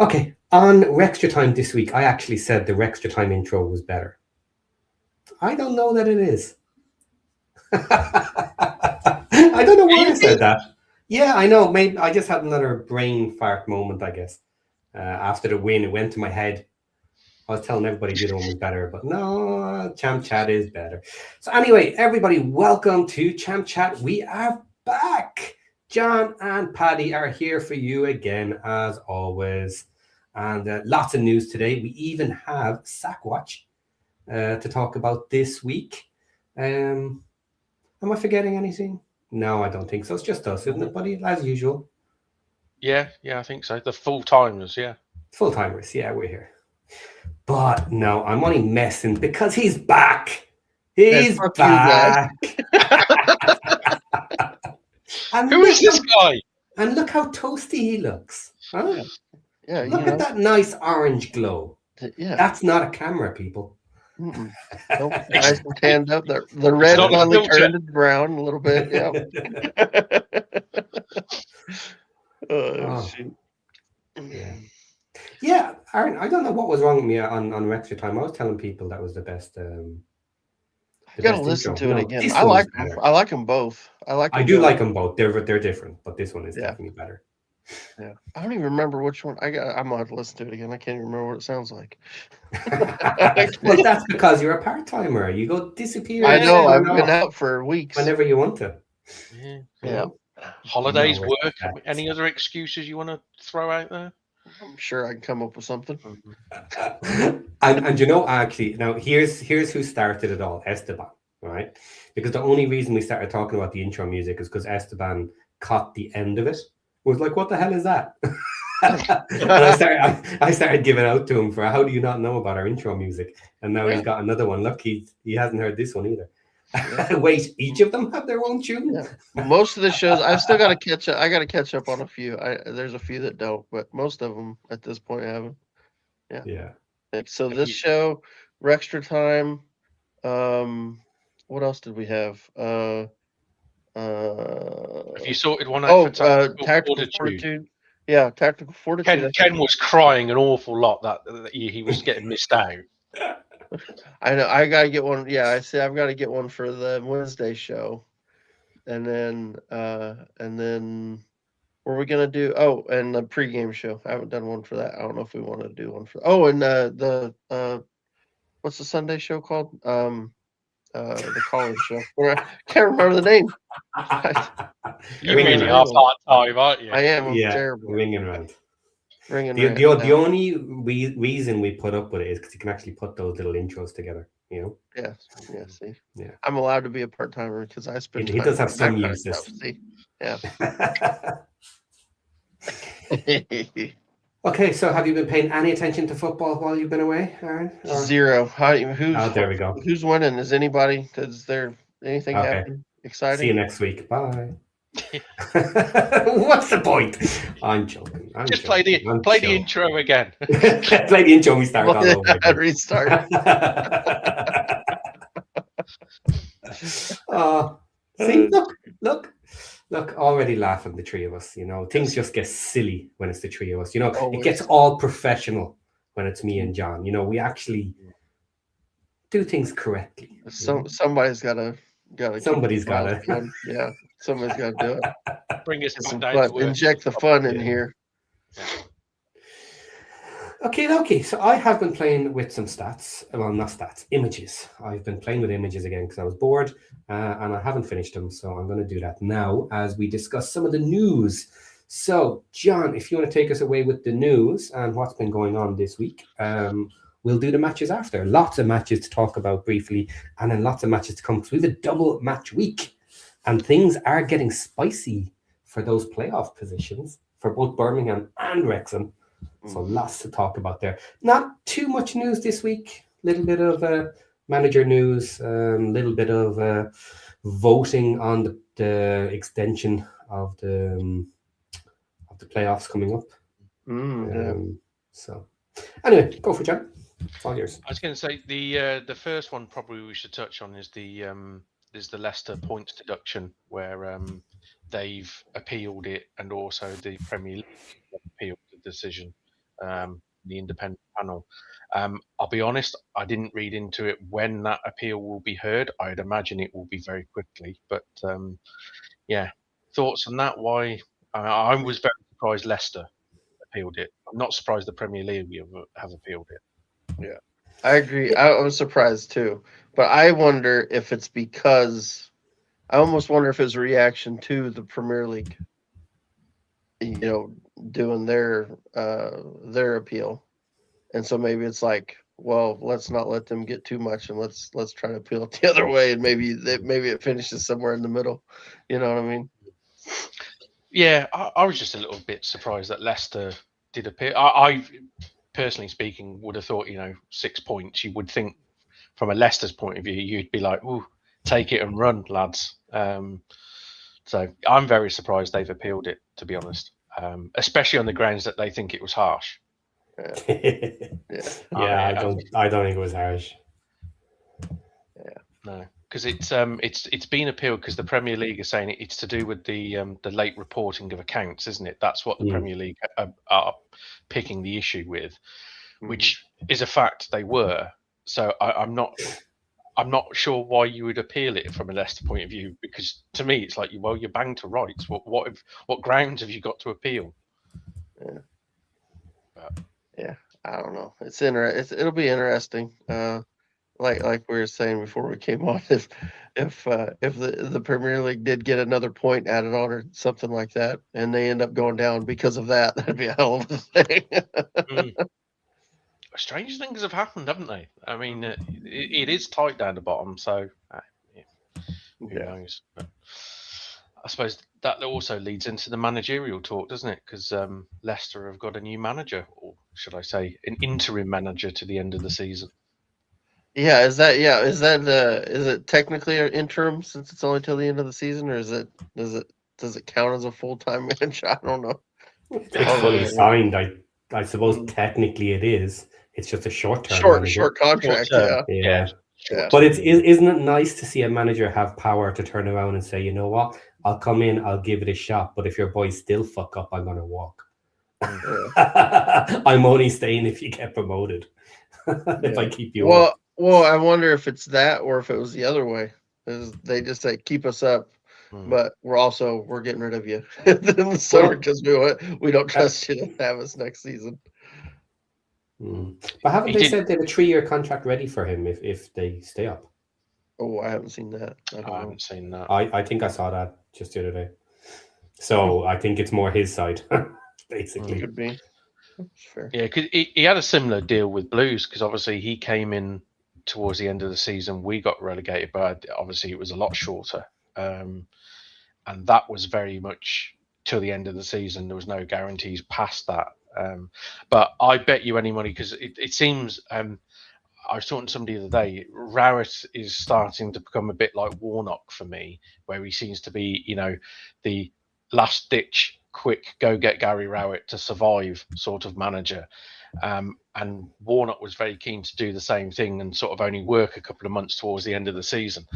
Okay, on Rextra Time this week, I actually said the Rextra Time intro was better. I don't know that it is. I don't know why I said that. Yeah, I know. Maybe I just had another brain fart moment, I guess. After the win, it went to my head. I was telling everybody the other one was better, but no, Champ Chat is better. So anyway, everybody, welcome to Champ Chat. We are back. John and Paddy are here for you again, as always. And lots of news today. We even have Sackwatch to talk about this week. Am I forgetting anything? No, I don't think so. It's just us, isn't it, buddy? As usual. Yeah, I think so. The full timers, yeah. Full timers, yeah, we're here. But no, I'm only messing because he's back. He's fuck you guys. back. And Who is this guy? And look how toasty he looks. Huh? Yeah, Look at that nice orange glow. Yeah. That's not a camera, people. Nope. Nice and tanned up. The red finally turned to brown a little bit. Yeah. Shoot. Yeah, Aaron, I don't know what was wrong with me on Rextra Time. I was telling people that was the best. You gotta listen to it again. I like them both. I do like them both. They're different, but this one is definitely better. Yeah, I don't even remember which one. I'm gonna have to listen to it again. I can't even remember what it sounds like. Well, that's because you're a part timer. You go disappear. I know. I've been out for weeks. Whenever you want to. Yeah. Holidays, work. Any other excuses you want to throw out there? I'm sure I can come up with something. and you know, actually, now here's who started it all, Esteban, right? Because the only reason we started talking about the intro music is because Esteban caught the end of it. Was like, what the hell is that? And I started giving out to him for how do you not know about our intro music? And now he's got another one. Look, he hasn't heard this one either. Wait, each of them have their own tune? Yeah. Most of the shows, I've still got to catch up. I got to catch up on a few. There's a few that don't, but most of them at this point haven't. Yeah. So this show, Rextra Time. What else did we have? Have you sorted one out for Tactical Fortitude? Yeah, Tactical Fortitude. Ken was crying an awful lot that he was getting missed out. I know. I gotta get one. Yeah, I say I've got to get one for the Wednesday show, and then what are we gonna do? Oh, and the pregame show. I haven't done one for that. I don't know if we want to do one for. Oh, and the what's the Sunday show called? The college show. I can't remember the name. You really are part-time, aren't you? I am. I'm terrible. Ringing around. The only reason we put up with it is because you can actually put those little intros together, you know? Yeah, see? Yeah. I'm allowed to be a part-timer because I spend He does have some uses. See? Yeah. Okay, so have you been paying any attention to football while you've been away, Aaron? Zero. There we go. Who's winning? Is anybody? Is there anything happening exciting? See you next week. Bye. What's the point? I'm joking. Play the intro again. Play the intro and we start all over again. Restart. See, look, already laughing, the three of us, you know. Things just get silly when it's the three of us. You know, it gets all professional when it's me and John. You know, we actually do things correctly. Somebody's gotta Somebody's gotta. Yeah, somebody's gotta do it. Bring us back down to inject the fun in here. Okay. So I have been playing with some stats. Well, not stats, images. I've been playing with images again because I was bored and I haven't finished them. So I'm going to do that now as we discuss some of the news. So, John, if you want to take us away with the news and what's been going on this week, we'll do the matches after. Lots of matches to talk about briefly and then lots of matches to come because we have a double match week and things are getting spicy for those playoff positions for both Birmingham and Wrexham. So lots to talk about there. Not too much news this week. Little bit of manager news. Little bit of voting on the extension of the playoffs coming up. So anyway, go for it, John. It's all yours. I was going to say the first one probably we should touch on is the Leicester points deduction where they've appealed it and also the Premier League appealed the decision. the independent panel. I'll be honest, I didn't read into it when that appeal will be heard. I'd imagine it will be very quickly. But yeah, thoughts on that? Why? I was very surprised Leicester appealed it. I'm not surprised the Premier League have appealed it. Yeah, I agree. I was surprised too, but I wonder if it's because I almost wonder if it's a reaction to the Premier League, doing their appeal, and so maybe it's like, well, let's not let them get too much, and let's try to appeal it the other way, and maybe it finishes somewhere in the middle. You know what I mean? Yeah, I was just a little bit surprised that Leicester did appeal. I personally speaking would have thought 6 points. You would think from a Leicester's point of view, you'd be like, "Ooh, take it and run, lads." So I'm very surprised they've appealed it, to be honest, especially on the grounds that they think it was harsh. Yeah, I don't think it was harsh. No, because it's been appealed because the Premier League is saying it's to do with the late reporting of accounts, isn't it? That's what the Premier League are picking the issue with, which is a fact they were. So I'm not sure why you would appeal it from a Leicester point of view, because to me it's like, well, you're banged to rights. What grounds have you got to appeal? Yeah, I don't know. It'll be interesting. Like we were saying before we came on, if the Premier League did get another point added on or something like that, and they end up going down because of that, that'd be a hell of a thing. Strange things have happened, haven't they? I mean, it is tight down the bottom, so who knows? But I suppose that also leads into the managerial talk, doesn't it? Because Leicester have got a new manager, or should I say, an interim manager to the end of the season. Yeah, is it technically an interim since it's only till the end of the season, or does it count as a full-time manager? I don't know. It's fully signed. I suppose technically it is. It's just a short-term manager. Short contract. Yeah. Short-term. But isn't it nice to see a manager have power to turn around and say, you know what, I'll come in, I'll give it a shot, but if your boys still fuck up, I'm gonna walk. I'm only staying if you get promoted. If I keep you up. Well, I wonder if it's that or if it was the other way. They just say keep us up, but we're getting rid of you in the summer because we don't trust you to have us next season. But haven't they said they have a 3-year contract ready for him if they stay up? Oh, I haven't seen that. I haven't seen that. I think I saw that just the other day. So I think it's more his side, basically. Could be. That's fair. Yeah, because he had a similar deal with Blues, because obviously he came in towards the end of the season. We got relegated, but obviously it was a lot shorter. And that was very much till the end of the season. There was no guarantees past that. But I bet you any money, because it seems, I was talking to somebody the other day, Rowett is starting to become a bit like Warnock for me, where he seems to be, the last ditch, quick, go get Gary Rowett to survive sort of manager. And Warnock was very keen to do the same thing and sort of only work a couple of months towards the end of the season.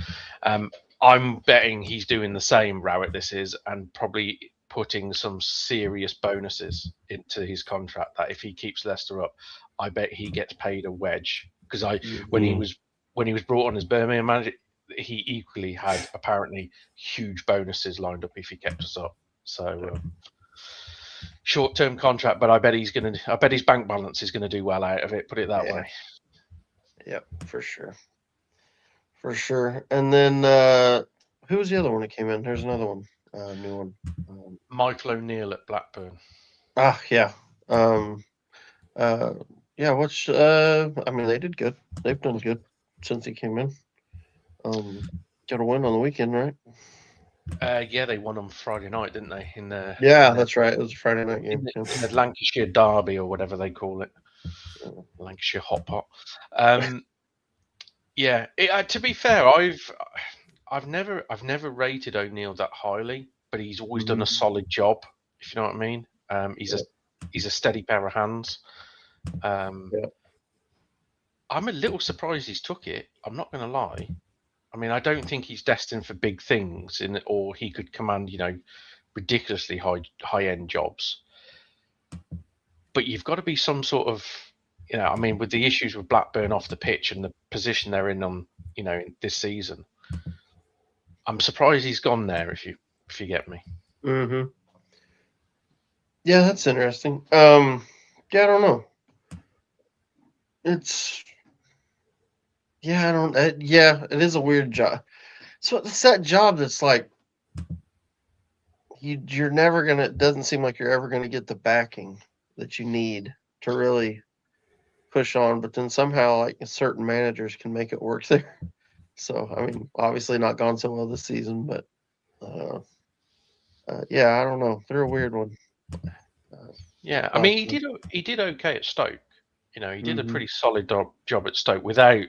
I'm betting he's doing the same, Rowett this is, and probably putting some serious bonuses into his contract that if he keeps Leicester up, I bet he gets paid a wedge. Because when he was brought on as Birmingham manager, he equally had apparently huge bonuses lined up if he kept us up. So short-term contract, but I bet his bank balance is gonna do well out of it. Put it that way. Yep, for sure. And then who was the other one that came in? There's another one, new one. Michael O'Neill at Blackburn. Yeah. Yeah. Which I mean, they did good. They've done good since he came in. Got a win on the weekend, right? Yeah, they won on Friday night, didn't they? That's right. It was a Friday night game. In the Lancashire Derby, or whatever they call it. Lancashire Hot Pot. Yeah. To be fair, I've never rated O'Neill that highly, but he's always done a solid job. If you know what I mean. He's a steady pair of hands. I'm a little surprised he's took it. I'm not going to lie. I mean, I don't think he's destined for big things, or he could command, ridiculously high-end jobs. but you've got to be some sort of, I mean, with the issues with Blackburn off the pitch and the position they're in on, this season, I'm surprised he's gone there. If you get me. Mm-hmm. Yeah, that's interesting. Yeah, I don't know. It is a weird job. So it's that job that's like you're never gonna. It doesn't seem like you're ever gonna get the backing that you need to really push on. But then somehow, like certain managers can make it work there. So I mean, obviously not gone so well this season, but yeah, I don't know. They're a weird one. Yeah, I mean, he did okay at Stoke. He did a pretty solid job at Stoke without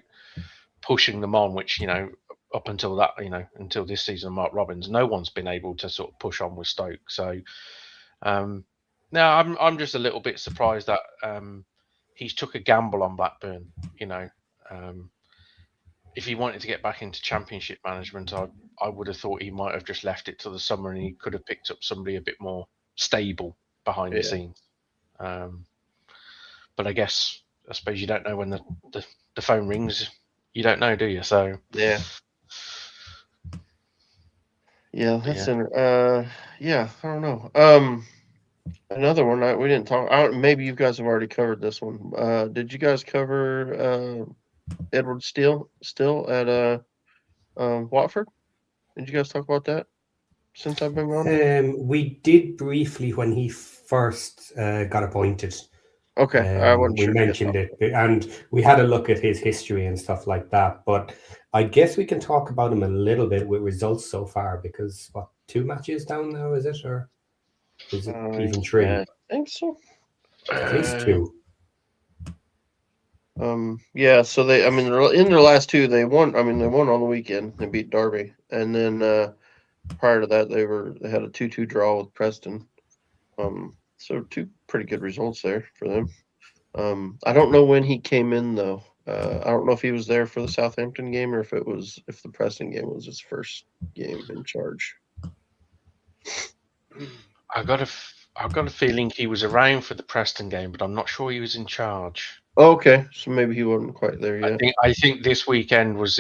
pushing them on, which up until that, until this season, Mark Robbins, no one's been able to sort of push on with Stoke. So now I'm just a little bit surprised that he's took a gamble on Blackburn. If he wanted to get back into Championship management, I would have thought he might have just left it till the summer and he could have picked up somebody a bit more stable behind the scenes. But I suppose you don't know when the phone rings. You don't know, do you? So yeah, that's yeah, I don't know. Another one we didn't talk. Maybe you guys have already covered this one. Did you guys cover Edward Steele still at Watford? Did you guys talk about that since I've been gone? We did briefly when he first got appointed. Okay, I wasn't we sure. mentioned it, and we had a look at his history and stuff like that. But I guess we can talk about him a little bit with results so far, because 2 matches down now, is it, or is it even 3? Yeah, I think so. At least 2. Yeah. So they're in their last 2. They won. I mean, they won on the weekend. They beat Derby, and then prior to that, they had a 2-2 draw with Preston. So 2 pretty good results there for them. I don't know when he came in though. I don't know if he was there for the Southampton game or if the Preston game was his first game in charge. I've got a feeling he was around for the Preston game, but I'm not sure he was in charge. Okay, so maybe he wasn't quite there yet. I think this weekend was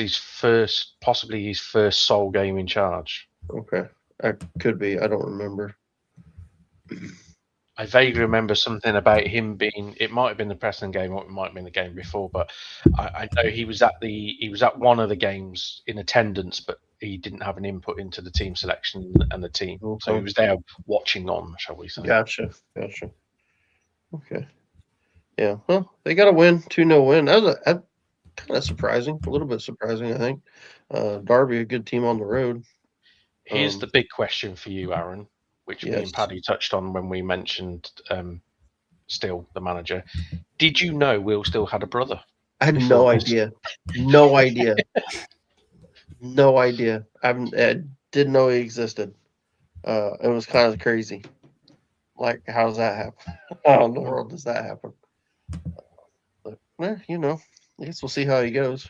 possibly his first sole game in charge. Okay, that could be. I don't remember. I vaguely remember something about him being. It might have been the Preston game, or it might have been the game before. But I know he was at one of the games in attendance, but he didn't have an input into the team selection and the team. Okay. So he was there watching on, shall we say? Gotcha. Okay. Yeah. Well, they got a win, 2-0 win. That was kind of surprising, a little bit surprising, I think. Derby, a good team on the road. Here's the big question for you, Aaron, which me and Paddy touched on when we mentioned Steele, the manager. Did you know Will Steele had a brother? I had no idea. No idea. No idea. I didn't know he existed. It was kind of crazy. Like, how does that happen? How in the world does that happen? But, I guess we'll see how he goes.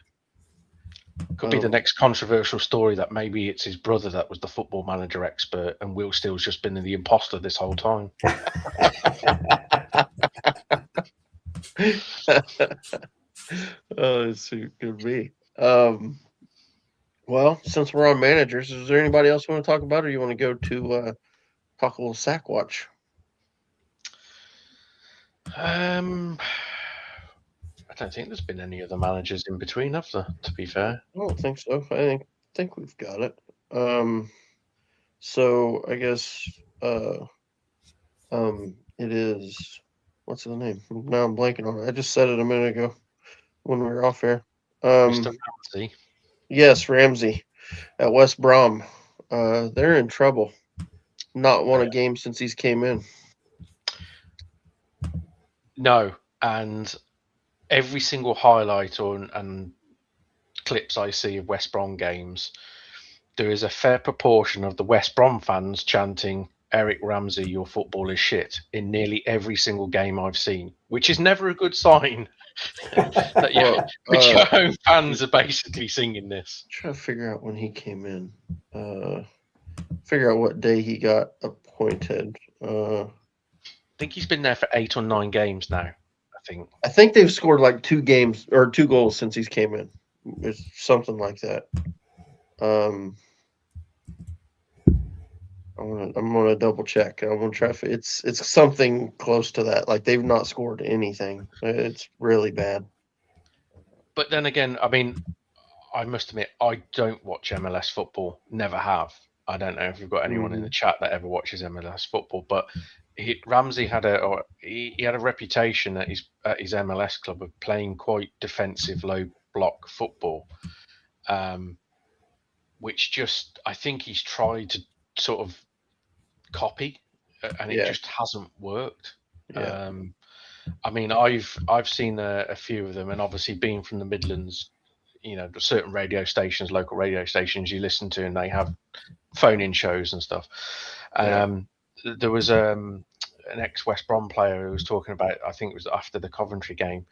Could be the next controversial story that maybe it's his brother that was the football manager expert and Will Steele's just been the imposter this whole time. It could be. Well, since we're on managers, is there anybody else you want to talk about, or you want to go to talk a little sack watch? I don't think there's been any other managers in between, have there, to be fair? I don't think so. I think we've got it. So I guess it is, what's the name? Now I'm blanking on it. I just said it a minute ago when we were off air. Mr. Ramsey. Yes, Ramsey at West Brom. They're in trouble. Not won a game since he's came in. No, and every single highlight and clips I see of West Brom games, there is a fair proportion of the West Brom fans chanting, "Eric Ramsey, your football is shit," in nearly every single game I've seen, which is never a good sign. That your own fans are basically singing this. Try to figure out when he came in. Figure out what day he got appointed. think he's been there for 8 or 9 games now. I think they've scored like 2 goals since he's came in. It's something like that. I'm gonna double check. I'm gonna try. It's something close to that. Like they've not scored anything. It's really bad. But then again, I mean, I must admit, I don't watch MLS football. Never have. I don't know if we've got anyone in the chat that ever watches MLS football, but Ramsey had he had a reputation at his MLS club of playing quite defensive, low block football, which just I think he's tried to sort of copy, and it just hasn't worked. Yeah. I mean, I've seen a few of them, and obviously being from the Midlands, you know, certain radio stations, local radio stations you listen to, and they have phone-in shows and stuff. There was an ex-West Brom player who was talking about, I think it was after the Coventry game,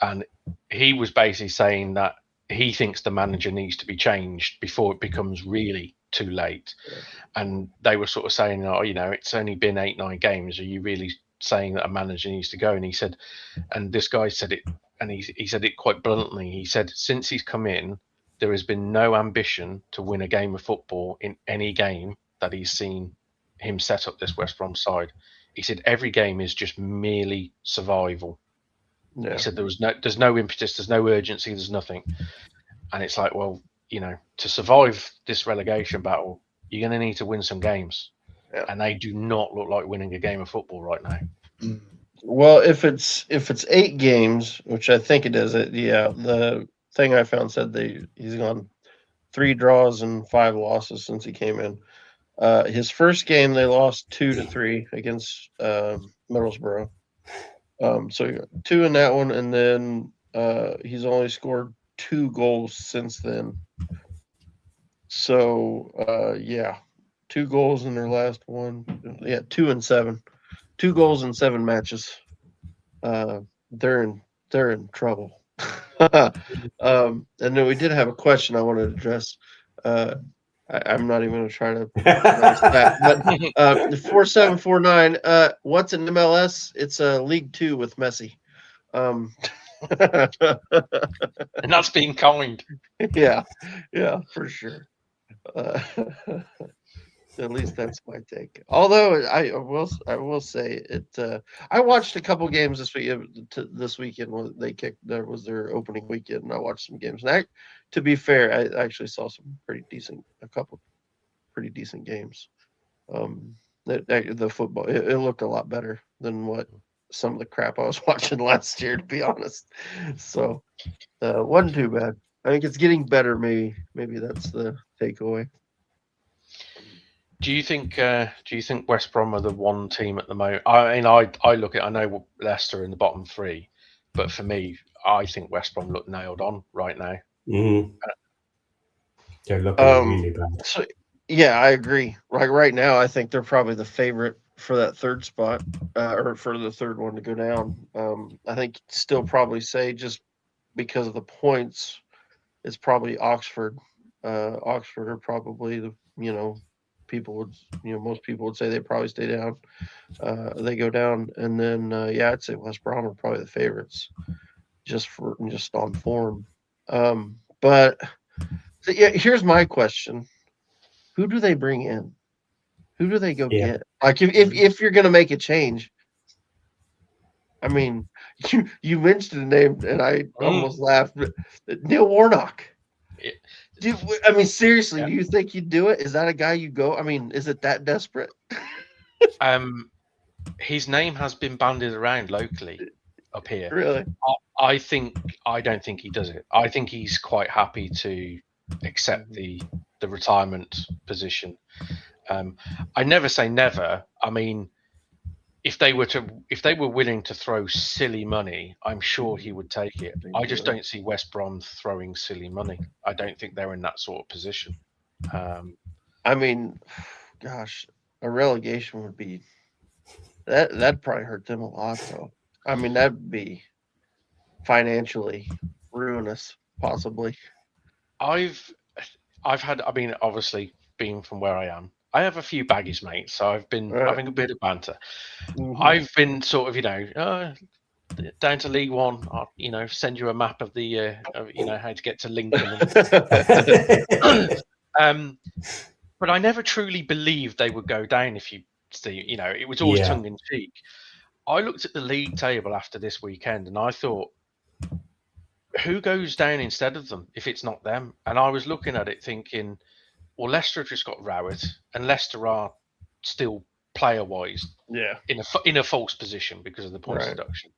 and he was basically saying that he thinks the manager needs to be changed before it becomes really too late. And they were sort of saying, oh, you know, it's only been 8-9 games. Are you really saying that a manager needs to go? And he said, and this guy said it, and he said it quite bluntly. He said, since he's come in, there has been no ambition to win a game of football in any game that he's seen him set up this West Brom side. He said every game is just merely survival. Yeah. He said there's no impetus, there's no urgency, there's nothing. And it's like, well, you know, to survive this relegation battle, you're going to need to win some games. Yeah. And they do not look like winning a game of football right now. Well, if it's 8 games, which I think it is, the thing I found said he's gone 3 draws and 5 losses since he came in. His first game they lost 2-3 against Middlesbrough. So he got 2 in that one, and then he's only scored 2 goals since then. So 2 goals in their last one. 2 and 7. 2 goals in 7 matches. They're in trouble. And then we did have a question I wanted to address. I'm not even going to try to pronounce that. But 4749. What's an MLS? It's a League 2 with Messi. And that's being kind. Yeah, for sure. At least that's my take. Although I will say it. I watched a couple games this weekend when they kicked. That was their opening weekend, and I watched some games. And to be fair, I actually saw a couple pretty decent games. The football it looked a lot better than what some of the crap I was watching last year, to be honest. So wasn't too bad. I think it's getting better. Maybe that's the takeaway. Do you think West Brom are the one team at the moment? I mean, I look at, I know Leicester in the bottom 3, but for me, I think West Brom look nailed on right now. Mm-hmm. They're looking really bad. So, yeah, I agree. Right now, I think they're probably the favorite for that 3rd spot, or for the 3rd one to go down. I think still probably say just because of the points, it's probably Oxford. Oxford are probably the most people would say they probably stay down. They go down, and then I'd say West Brom are probably the favorites, just on form. But here's my question: who do they bring in? Who do they go get? Like if you're gonna make a change, I mean, you mentioned the name, and I almost laughed. But Neil Warnock. I mean, seriously, do you think you'd do it? Is that a guy you go? I mean, is it that desperate? His name has been bandied around locally up here. Really? I don't think he does it. I think he's quite happy to accept the retirement position. I never say never. I mean, if they were willing to throw silly money, I'm sure he would take it. I just don't see West Brom throwing silly money. I don't think they're in that sort of position. I mean, gosh, a relegation would be that'd probably hurt them a lot, though. I mean, that'd be financially ruinous, possibly. I've had. I mean, obviously, being from where I am, I have a few baggies, mate. So I've been Right. having a bit of banter. Mhm. I've been sort of, down to League One. I'll, send you a map of the, how to get to Lincoln. But I never truly believed they would go down. If you see, it was always Yeah. tongue in cheek. I looked at the league table after this weekend, and I thought, who goes down instead of them if it's not them? And I was looking at it thinking, well, Leicester have just got Rowett, and Leicester are still player-wise Yeah. in a false position because of the points Right. deduction.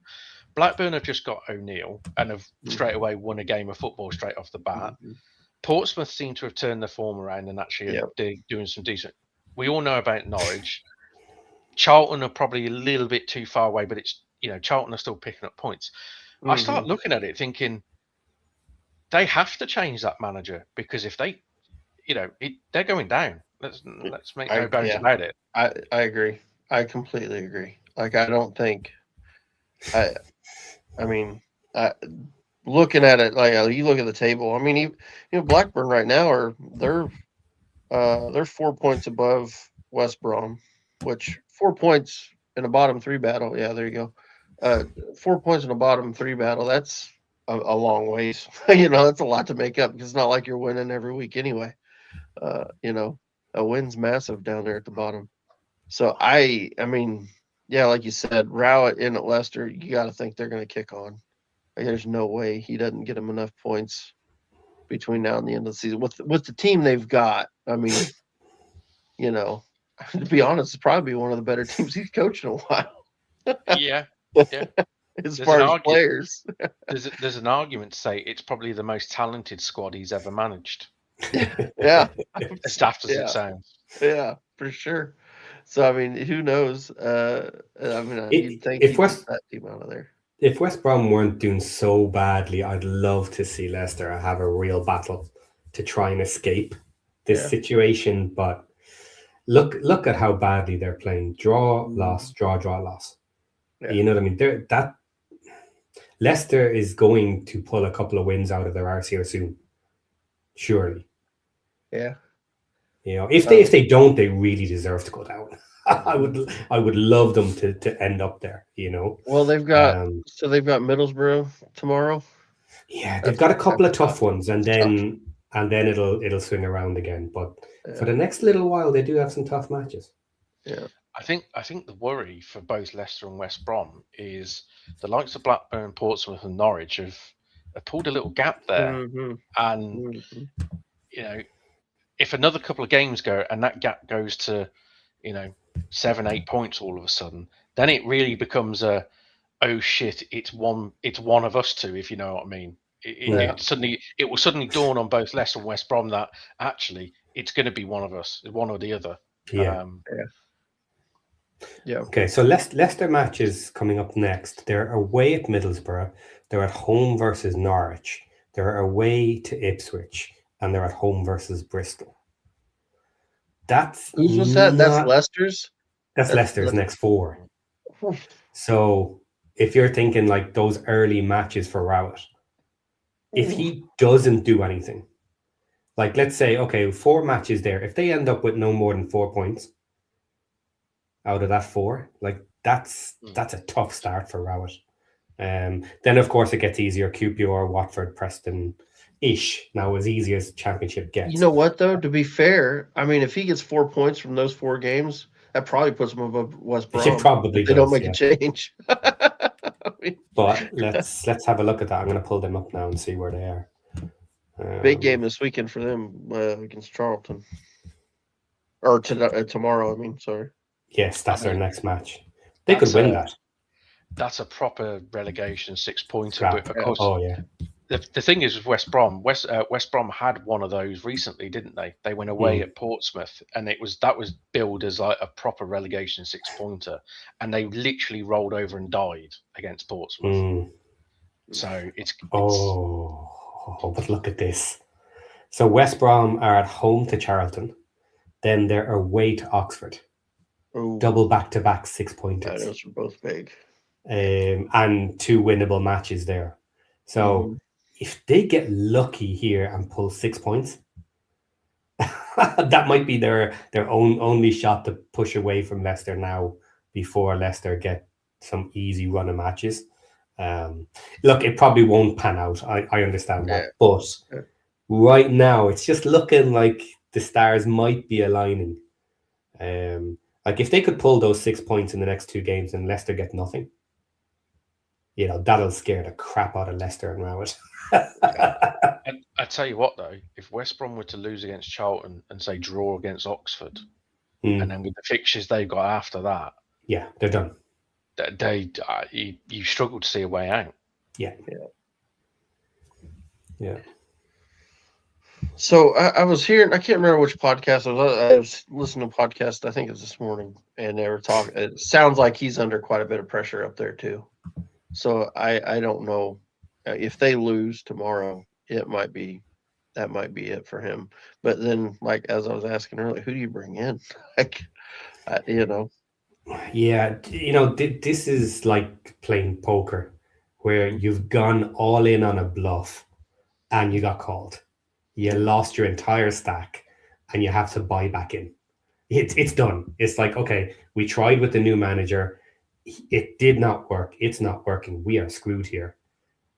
Blackburn have just got O'Neill and have straight Mhm. away won a game of football straight off the bat. Mhm. Portsmouth seem to have turned the form around and actually Yep. are doing some decent. We all know about Norwich. Charlton are probably a little bit too far away, but it's Charlton are still picking up points. I start Mhm. looking at it thinking they have to change that manager because if they, they're going down. Let's make no bones about it. I agree. I completely agree. Like I don't think I mean looking at it like you look at the table. I mean, Blackburn right now they're 4 points above West Brom, which 4 points in a bottom three battle. Yeah, there you go. 4 points in a bottom three battle. That's a long ways. That's a lot to make up because it's not like you're winning every week anyway. A win's massive down there at the bottom. So I mean, yeah, like you said, Rowett in at Leicester, you got to think they're going to kick on. Like, there's no way he doesn't get them enough points between now and the end of the season with the team they've got. I mean, to be honest, it's probably one of the better teams he's coached in a while. Yeah, yeah. As far as players, there's an argument to say it's probably the most talented squad he's ever managed. Yeah, as daft as it sounds. Yeah, for sure. So I mean, who knows? You'd think if West that team out of there. If West Brom weren't doing so badly, I'd love to see Leicester have a real battle to try and escape this situation. But look at how badly they're playing. Draw, loss, draw, loss. Yeah. You know what I mean? Leicester is going to pull a couple of wins out of their RCO soon, surely. Yeah. If they don't, they really deserve to go down. I would love them to end up there. Well, they've got Middlesbrough tomorrow. Yeah, they've got a couple of tough ones, and then it'll swing around again. But for the next little while, they do have some tough matches. Yeah. I think the worry for both Leicester and West Brom is the likes of Blackburn, Portsmouth, and Norwich have pulled a little gap there, and if another couple of games go and that gap goes to 7-8 points all of a sudden, then it really becomes oh shit, it's one of us two, if you know what I mean. It will suddenly dawn on both Leicester and West Brom that actually it's going to be one of us, one or the other. Yeah. Okay, so Leicester matches coming up next. They're away at Middlesbrough. They're at home versus Norwich. They're away to Ipswich, and they're at home versus Bristol. Whose was that? That's Leicester's? That's Leicester's next four. So if you're thinking like those early matches for Rowett, if he doesn't do anything, like let's say, okay, 4 matches there, if they end up with no more than 4 points out of that 4, like that's a tough start for Rowett. Then of course it gets easier. QPR, Watford, Preston ish now as easy as championship gets. You know what though? To be fair, I mean, if he gets 4 points from those 4 games, that probably puts him above West Brom. It probably they don't make a change. But let's have a look at that. I'm going to pull them up now and see where they are. Big game this weekend for them against Charlton, or tomorrow. I mean, sorry. Yes, that's their next match. They could win that. That's a proper relegation 6-pointer. But of course, the thing is with West Brom, West Brom had one of those recently, didn't they? They went away at Portsmouth, and that was billed as like a proper relegation 6-pointer, and they literally rolled over and died against Portsmouth. So it's but look at this. So West Brom are at home to Charlton, then they're away to Oxford. Double back-to-back 6-pointers. Those are both big. And 2 winnable matches there. So if they get lucky here and pull 6 points, that might be their only shot to push away from Leicester now before Leicester get some easy run of matches. Look, it probably won't pan out. I understand that, but right now it's just looking like the stars might be aligning. Like if they could pull those 6 points in the next 2 games and Leicester get nothing, that'll scare the crap out of Leicester and Rowett. I tell you what, though, if West Brom were to lose against Charlton and say draw against Oxford, and then with the fixtures they've got after that, yeah, they're done. You struggle to see a way out. Yeah. So I was hearing, I can't remember which podcast I was listening to a podcast, I think it was this morning, and they were talking, it sounds like he's under quite a bit of pressure up there too. So I don't know if they lose tomorrow, that might be it for him. But then, like, as I was asking earlier, who do you bring in? Like, Yeah, this is like playing poker where you've gone all in on a bluff and you got called. You lost your entire stack and you have to buy back in. It's done. It's like, okay, we tried with the new manager. It did not work. It's not working. We are screwed here.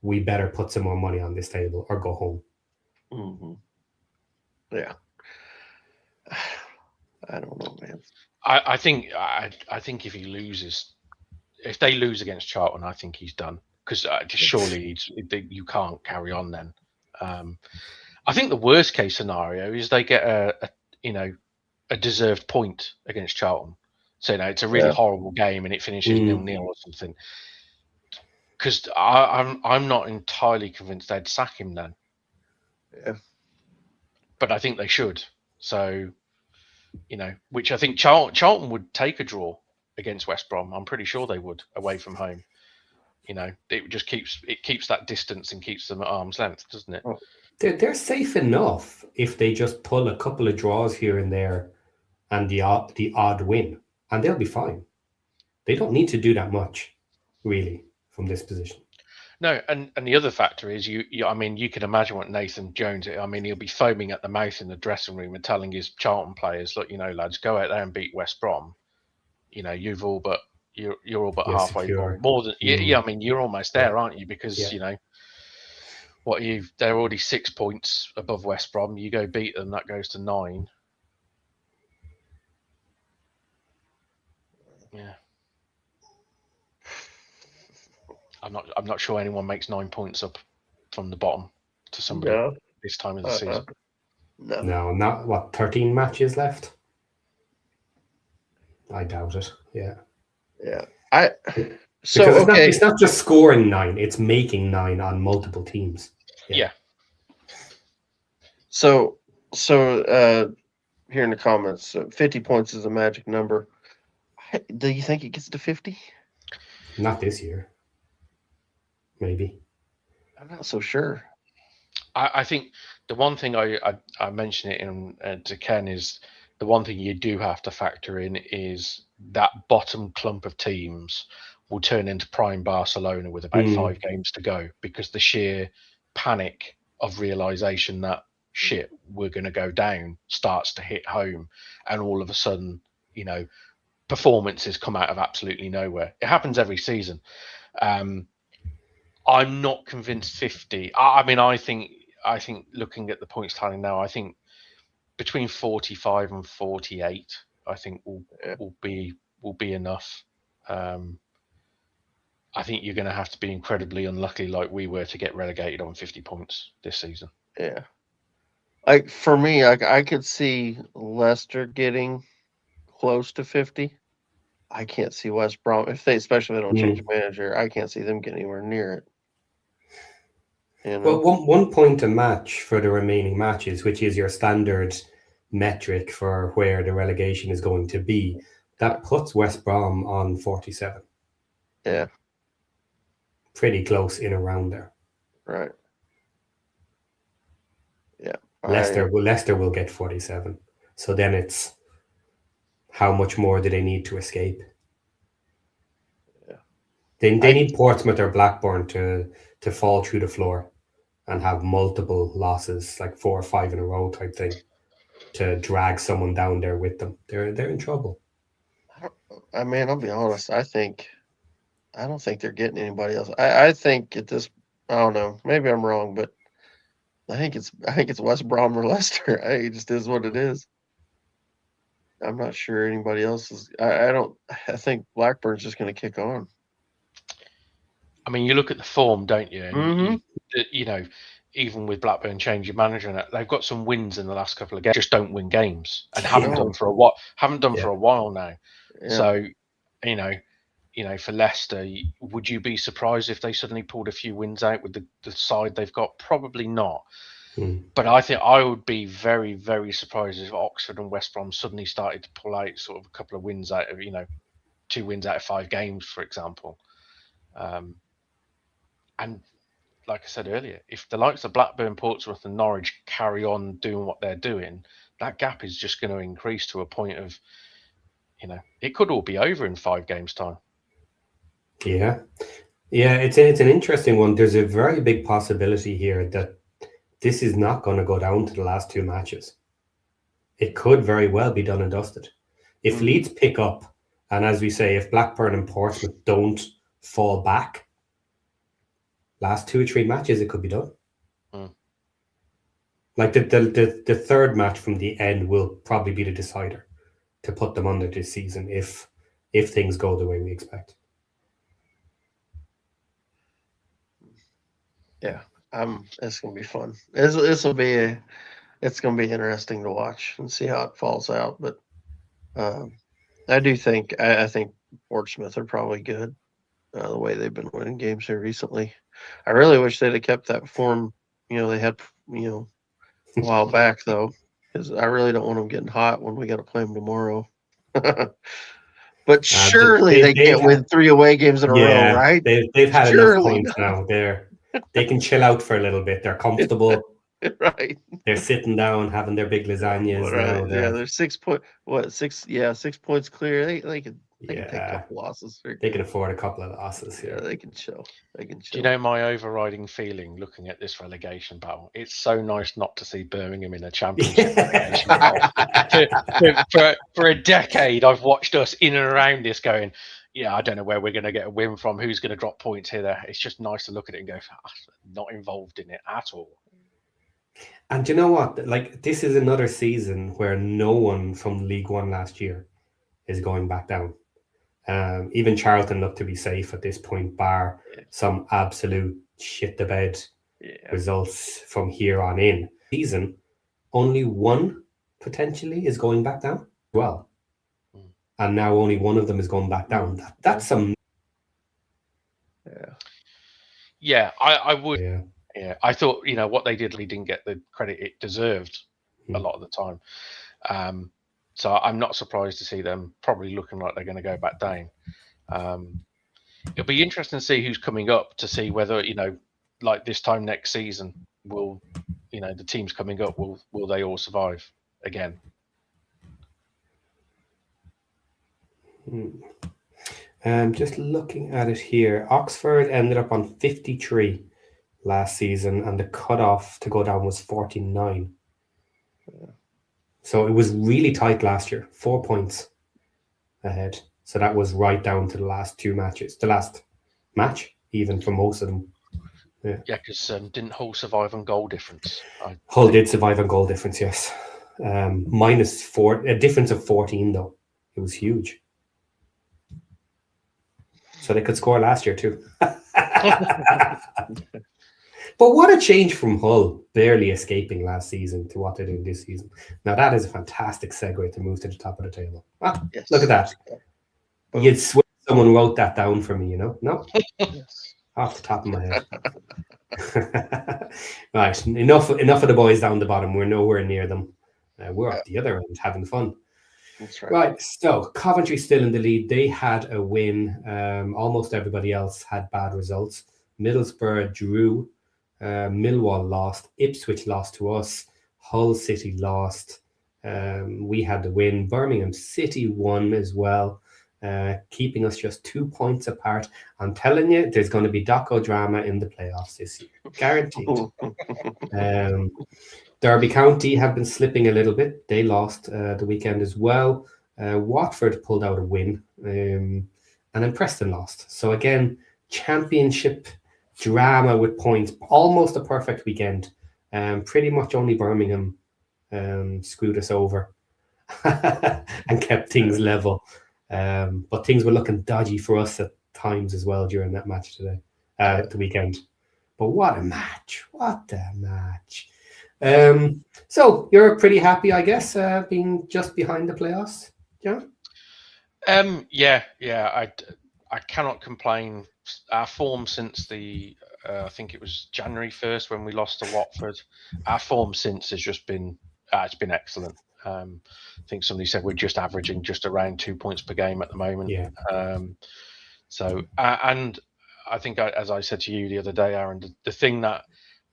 We better put some more money on this table or go home. Mm-hmm. Yeah. I don't know, man. I think if they lose against Charlton, I think he's done, because surely you can't carry on then. I think the worst case scenario is they get a deserved point against Charlton. So it's a really horrible game and it finishes 0-0 or something. Because I'm not entirely convinced they'd sack him then. Yeah. But I think they should. So, which I think Charlton would take a draw against West Brom. I'm pretty sure they would, away from home. It just keeps that distance and keeps them at arm's length, doesn't it? Oh. They're safe enough if they just pull a couple of draws here and there and the odd win, and they'll be fine. They don't need to do that much, really, from this position. No, and the other factor is you can imagine what Nathan Jones. He'll be foaming at the mouth in the dressing room and telling his Charlton players, "Look, lads, go out there and beat West Brom. You're all but halfway secure. more than you're almost there, aren't you? Because they're already 6 points above West Brom. You go beat them, that goes to 9. Yeah. I'm not sure anyone makes 9 points up from the bottom to somebody this time of the season. No, not 13 matches left. I doubt it. Yeah. It's not just scoring 9; it's making 9 on multiple teams. Yeah. So here in the comments, 50 points is a magic number. Do you think it gets to 50? Not this year. Maybe. I'm not so sure. I think the one thing I mentioned it to Ken is the one thing you do have to factor in is that bottom clump of teams will turn into prime Barcelona with about 5 games to go, because the sheer panic of realization that shit, we're going to go down starts to hit home, and all of a sudden, performances come out of absolutely nowhere. It happens every season. I'm not convinced 50. I think looking at the points tally now, I think between 45 and 48, I think will be enough. I think you're going to have to be incredibly unlucky, like we were, to get relegated on 50 points this season. Yeah. Like for me, I could see Leicester getting close to 50. I can't see West Brom, especially if they don't change manager, I can't see them getting anywhere near it. Well, 1 point a match for the remaining matches, which is your standard metric for where the relegation is going to be, that puts West Brom on 47. Yeah. Pretty close in around there. Right. Yeah. Leicester will get 47. So then it's how much more do they need to escape? Yeah. They need Portsmouth or Blackburn to fall through the floor and have multiple losses, like 4 or 5 in a row type thing. to drag someone down there with them. They're in trouble. I mean, I'll be honest. I don't think they're getting anybody else. I think at this, I don't know. Maybe I'm wrong, but I think it's West Brom or Leicester. It just is what it is. I'm not sure anybody else is. I think Blackburn's just going to kick on. I mean, you look at the form, don't you? And Mhm. you know, even with Blackburn changing manager, and that, they've got some wins in the last couple of games. Just don't win games, and haven't No. done for a while. Haven't done Yeah. for a while now. Yeah. So, for Leicester, would you be surprised if they suddenly pulled a few wins out with the side they've got? Probably not. But I think I would be very, very surprised if Oxford and West Brom suddenly started to pull out sort of a couple of wins out of 2 wins out of 5 games, for example. And like I said earlier, if the likes of Blackburn, Portsmouth, and Norwich carry on doing what they're doing, that gap is just going to increase to a point of, it could all be over in 5 games' time. Yeah, it's an interesting one. There's a very big possibility here that this is not going to go down to the last 2 matches. It could very well be done and dusted. If Leeds pick up, and as we say, if Blackburn and Portsmouth don't fall back, last 2 or 3 matches, it could be done. Like the third match from the end will probably be the decider to put them under this season if things go the way we expect. Yeah, it's gonna be fun. It's gonna be interesting to watch and see how it falls out. But I do think I think Portsmouth are probably good the way they've been winning games here recently. I really wish they'd have kept that form they had a while back though, because I really don't want them getting hot when we got to play them tomorrow. But surely they can't win 3 away games in a row, right? They've had enough points now. They can chill out for a little bit. They're comfortable. Right. They're sitting down having their big lasagnas now. They're 6 points clear. They can take a couple losses. They can afford a couple of losses. Yeah, they can chill. Do you know my overriding feeling looking at this relegation battle? It's so nice not to see Birmingham in a championship relegation battle. For a decade, I've watched us in and around this going, I don't know where we're going to get a win from, who's going to drop points here, there. It's just nice to look at it and go, not involved in it at all. And you know what? Like, this is another season where no one from League One last year is going back down. Even Charlton look to be safe at this point, bar some absolute shit the bed results from here on in. Season, only one potentially is going back down. Well, and now only one of them is going back down. That's some. Yeah, I would. Yeah, I thought what they did, didn't get the credit it deserved a lot of the time. So I'm not surprised to see them probably looking like they're going to go back down. It'll be interesting to see who's coming up, to see whether like this time next season, will the teams coming up will they all survive again? Just looking at it here, Oxford ended up on 53 last season, and the cutoff to go down was 49. So it was really tight last year, 4 points ahead. So that was right down to the last 2 matches, the last match, even for most of them. Yeah, because didn't Hull survive on goal difference? Hull did survive on goal difference, yes. -4, a difference of 14 though. It was huge. So they could score last year too. But what a change from Hull barely escaping last season to what they're doing this season. Now that is a fantastic segue to move to the top of the table. Yes. Look at that. You'd swear someone wrote that down for me, No? Yes. Off the top of my head. Right. Enough of the boys down the bottom. We're nowhere near them. We're up the other end having fun. That's right. Right. So Coventry still in the lead. They had a win. Almost everybody else had bad results. Middlesbrough drew. Millwall lost. Ipswich lost to us. Hull City lost. We had the win. Birmingham City won as well. keeping us just 2 points apart. I'm telling you, there's going to be doco drama in the playoffs this year, guaranteed. Derby County have been slipping a little bit. They lost the weekend as well. Watford pulled out a win, and then Preston lost. So again, championship drama with points. Almost a perfect weekend. Pretty much only Birmingham screwed us over and kept things level. But things were looking dodgy for us at times as well during that match today, the weekend. But what a match! What a match! So you're pretty happy, I guess, being just behind the playoffs, John? Yeah. I cannot complain. Our form since the I think it was January 1st when we lost to Watford. Our form since has just been it's been excellent. I think somebody said we're just averaging just around 2 points per game at the moment. Yeah. So and I think as I said to you the other day, Aaron, the thing that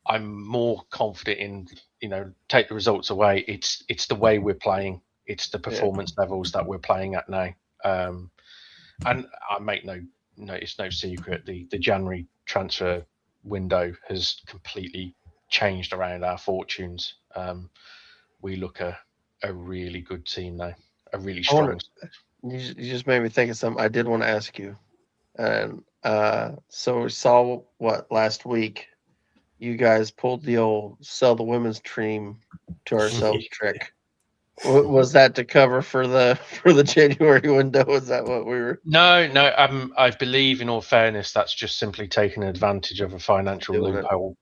I'm more confident in, take the results away. It's the way we're playing. It's the performance levels that we're playing at now. And I make it's no secret. The January transfer window has completely changed around our fortunes. We look a really good team now, a really strong. You just made me think of something I did want to ask you. And so we saw last week. You guys pulled the old sell the women's team to ourselves trick. Was that to cover for the January window? Was that what we were? No. I believe, in all fairness, that's just simply taking advantage of a financial loophole.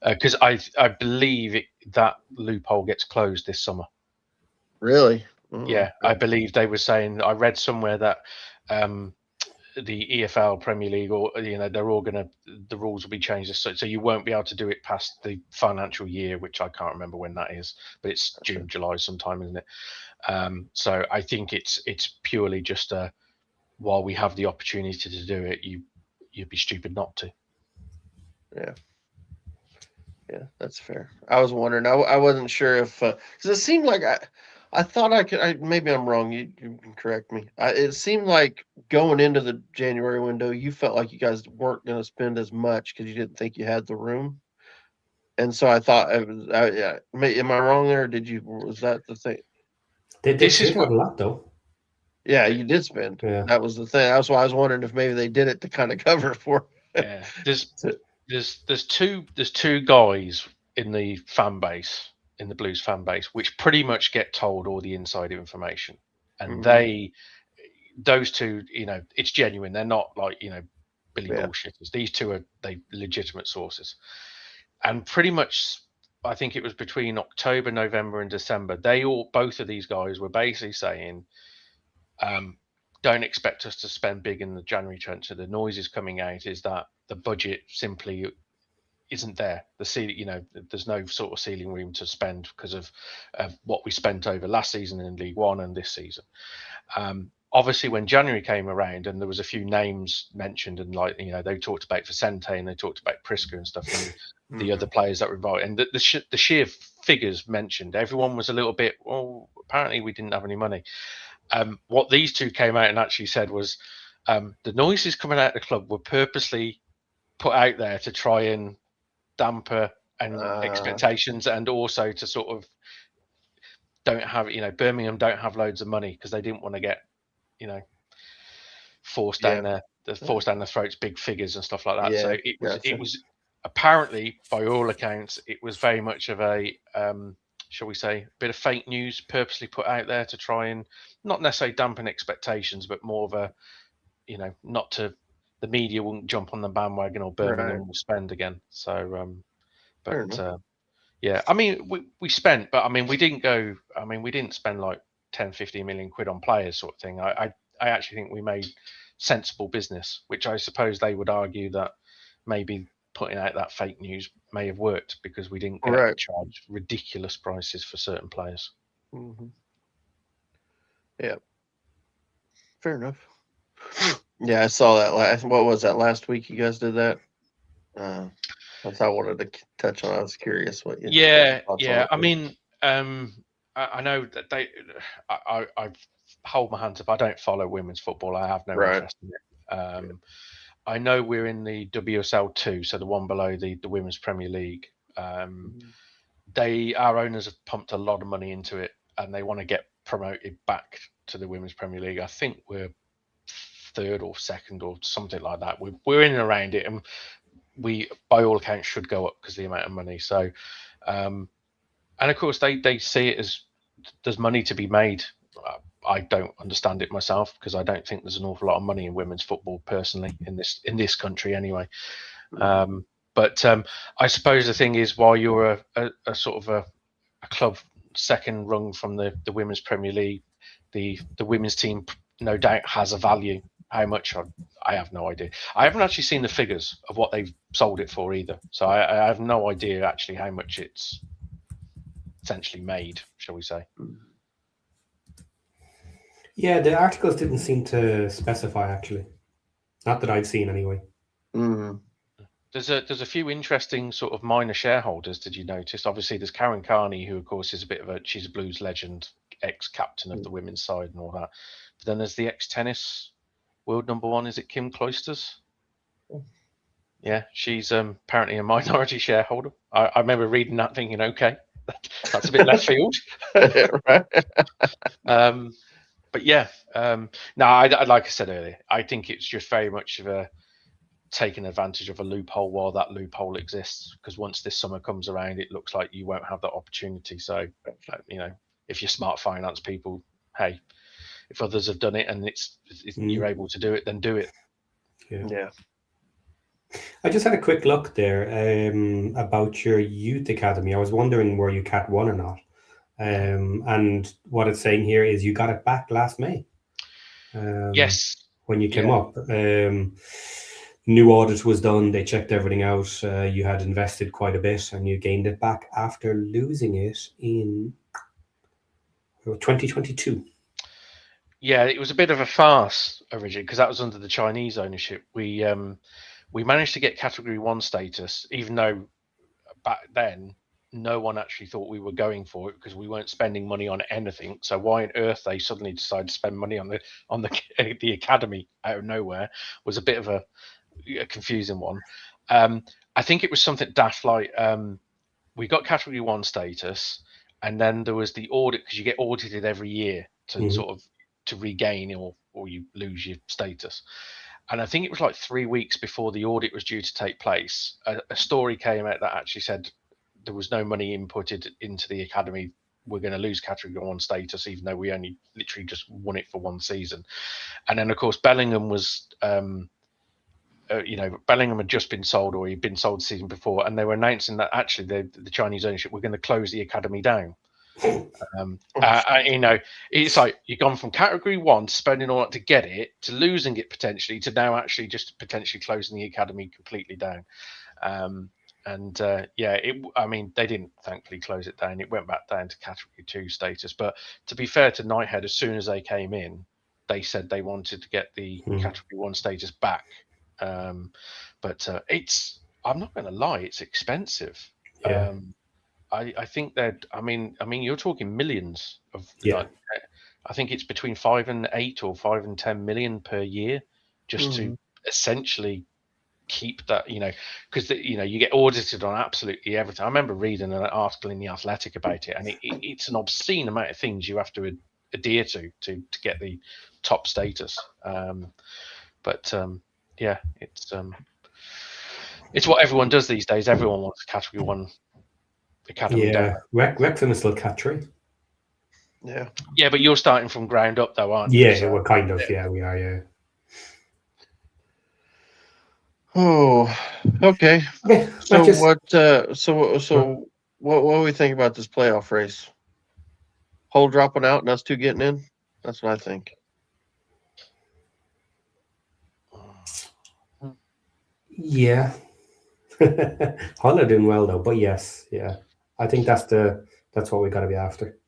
Because I believe that loophole gets closed this summer. Really? Yeah, I believe they were saying. I read somewhere that the EFL Premier League, or they're all the rules will be changed, so you won't be able to do it past the financial year, which I can't remember when that is, but it's June, July sometime, isn't it? So I think it's purely just while we have the opportunity to do it, you'd be stupid not to. Yeah, that's fair. I was wondering. I wasn't sure if because it seemed like I thought I could. Maybe I'm wrong. You can correct me. It seemed like going into the January window, you felt like you guys weren't going to spend as much because you didn't think you had the room. And so I thought, yeah. Am I wrong there? Was that the thing? They did have a lot though. Yeah, you did spend. Yeah. That was the thing. That's why I was wondering if maybe they did it to kind of cover for. Yeah, there's two guys in the fan base, in the Blues fan base, which pretty much get told all the inside information, and those two, it's genuine. They're not like Billy bullshitters. These two are legitimate sources, and pretty much, I think it was between October, November, and December. Both of these guys were basically saying, don't expect us to spend big in the January transfer. The noise is coming out is that the budget simply isn't there. The ceiling, there's no sort of ceiling room to spend because of what we spent over last season in League One and this season. Obviously, when January came around and there was a few names mentioned, and they talked about Vicente and they talked about Priska and stuff, and the other players that were involved, and the sheer figures mentioned, everyone was a little bit, well, apparently we didn't have any money. What these two came out and actually said was the noises coming out of the club were purposely put out there to try and damper expectations, and also to sort of Birmingham don't have loads of money because they didn't want to get forced down their throats big figures and stuff like that. So it was apparently, by all accounts, it was very much of a shall we say, a bit of fake news purposely put out there to try and not necessarily dampen expectations, but more of a, not to, the media won't jump on the bandwagon or Birmingham will spend again. So, yeah, I mean, we spent, but I mean, we didn't spend like 10, 15 million quid on players sort of thing. I actually think we made sensible business, which I suppose they would argue that maybe putting out that fake news may have worked because we didn't get charged ridiculous prices for certain players. Yeah, fair enough. Yeah, I saw that what was that last week? You guys did that. That's what I wanted to touch on. I was curious what you. Yeah. I mean, I know that I hold my hands up. I don't follow women's football. I have no Right. interest in it. I know we're in the WSL2, so the one below the Women's Premier League. Our owners have pumped a lot of money into it, and they want to get promoted back to the Women's Premier League. I think we're third or second or something like that. We're in and around it, and we, by all accounts, should go up because of the amount of money. So, and of course, they see it as there's money to be made. I don't understand it myself because I don't think there's an awful lot of money in women's football personally in this country anyway. But I suppose the thing is, while you're a sort of a club second rung from the Women's Premier League, the women's team no doubt has a value. How much? I have no idea. I haven't actually seen the figures of what they've sold it for either. So I have no idea actually how much it's essentially made, shall we say. Yeah, the articles didn't seem to specify actually. Not that I've seen anyway. There's a few interesting sort of minor shareholders. Did you notice? Obviously, there's Karen Carney, who of course is she's a Blues legend, ex-captain of the women's side and all that. But then there's the ex-tennis world number one. Is it Kim Clijsters? Yeah, she's apparently a minority shareholder. I remember reading that thinking, okay, that's a bit left field. Right. But yeah, no, I like I said earlier, I think it's just very much of a taking advantage of a loophole while that loophole exists. Because once this summer comes around, it looks like you won't have that opportunity. So, if you're smart finance people, hey, if others have done it and you're able to do it, then do it. Yeah. I just had a quick look there about your youth academy. I was wondering were you Cat 1 or not. And what it's saying here is you got it back last May. Yes. When you came up. New audit was done. They checked everything out. You had invested quite a bit and you gained it back after losing it in 2022. Yeah, it was a bit of a farce originally because that was under the Chinese ownership. We managed to get Category 1 status, even though back then no one actually thought we were going for it because we weren't spending money on anything. So why on earth they suddenly decided to spend money on the academy out of nowhere was a bit of a confusing one. I think it was something daft like we got Category 1 status, and then there was the audit because you get audited every year to sort of to regain or you lose your status. And I think it was like 3 weeks before the audit was due to take place, a story came out that actually said there was no money inputted into the academy. We're going to lose Category 1 status, even though we only literally just won it for one season. And then, of course, Bellingham was, Bellingham had just been sold, or he'd been sold the season before, and they were announcing that actually the Chinese ownership were going to close the academy down. It's like you've gone from Category 1 to spending all that to get it, to losing it potentially, to now actually just potentially closing the academy completely down. They didn't thankfully close it down. It went back down to Category 2 status. But to be fair to Nighthead, as soon as they came in, they said they wanted to get the Category 1 status back. But I'm not going to lie, it's expensive. Yeah. I think that I mean you're talking millions of I think it's between 5 and 8 or 5 and 10 million per year just to essentially keep that, because you get audited on absolutely everything. I remember reading an article in the Athletic about it, and it's an obscene amount of things you have to adhere to get the top status. It's what everyone does these days. Everyone wants Category 1 academy down. Wrexham is still Cat 3. Yeah, but you're starting from ground up though, aren't you? Yeah, we're kind of. Yeah, we are. Yeah. Oh, okay. Okay, So what do we think about this playoff race? Hull dropping out and us two getting in? That's what I think. Yeah. Hull are doing well though, but yes, yeah. I think that's what we got to be after.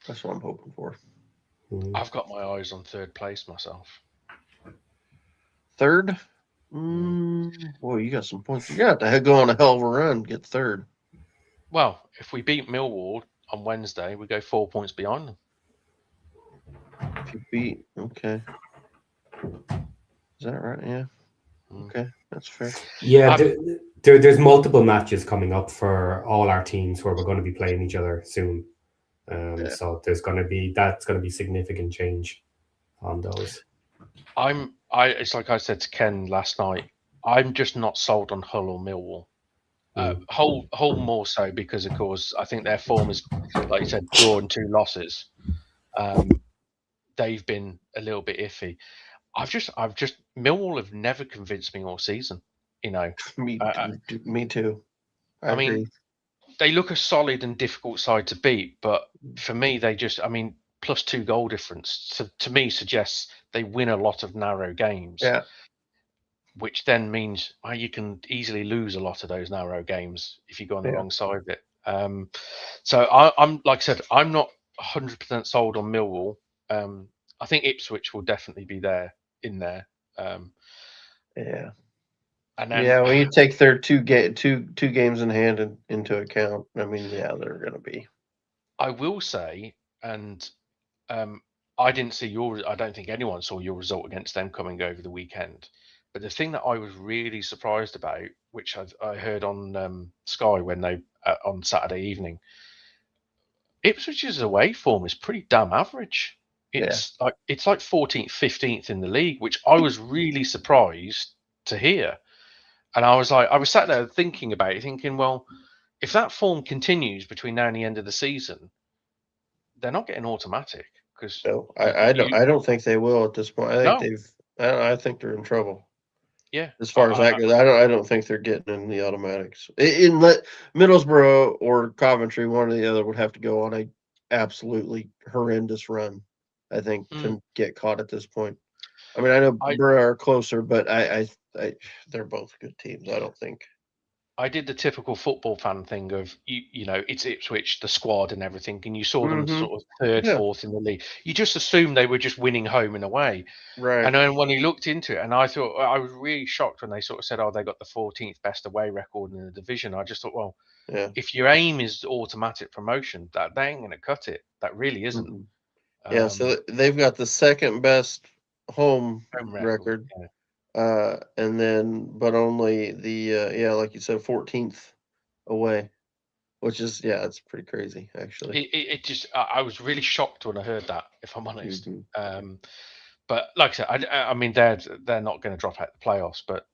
That's what I'm hoping for. I've got my eyes on third place myself. Third? Well, you got some points. You got to go on a hell of a run, get third. Well, if we beat Millwall, on Wednesday, we go 4 points behind them. If you beat, okay. Is that right? Yeah. Okay, that's fair. Yeah, there's multiple matches coming up for all our teams where we're going to be playing each other soon. So that's going to be significant change on those. It's like I said to Ken last night. I'm just not sold on Hull or Millwall. Hull more so because, of course, I think their form is, like you said, draw and 2 losses. They've been a little bit iffy. Millwall have never convinced me all season. Me too. I mean, agree. they look a solid and difficult side to beat, but for me, plus 2 goal difference to me suggests they win a lot of narrow games. Yeah. Which then means you can easily lose a lot of those narrow games if you go on the wrong side of it. So I'm like I said, I'm not 100% sold on Millwall. I think Ipswich will definitely be in there. Yeah. And then, when you take their two games in hand into account, I mean, they're going to be. I will say, and I didn't see I don't think anyone saw your result against them coming over the weekend. But the thing that I was really surprised about, which I heard on Sky when they on Saturday evening, Ipswich's away form is pretty damn average. It's like 14th, 15th in the league, which I was really surprised to hear. And I was sat there thinking about it, thinking, well, if that form continues between now and the end of the season, they're not getting automatic. Because I don't think they will at this point. I think I think they're in trouble. Yeah. As far as that goes, I don't think they're getting in the automatics. Middlesbrough or Coventry, one or the other, would have to go on a absolutely horrendous run, I think, to get caught at this point. I mean, I know Borough are closer, but I they're both good teams. I don't think. I did the typical football fan thing of it's Ipswich, the squad and everything, and you saw them sort of third, fourth in the league. You just assumed they were just winning home and away, right? And then when you looked into it, and I thought I was really shocked when they sort of said, "Oh, they got the 14th best away record in the division." I just thought, well, if your aim is automatic promotion, that they ain't going to cut it. That really isn't. So they've got the second best home record. And then, but only the like you said, 14th away, which is it's pretty crazy actually. It just I was really shocked when I heard that, if I'm honest. But like I said, I mean they're not going to drop out the playoffs, but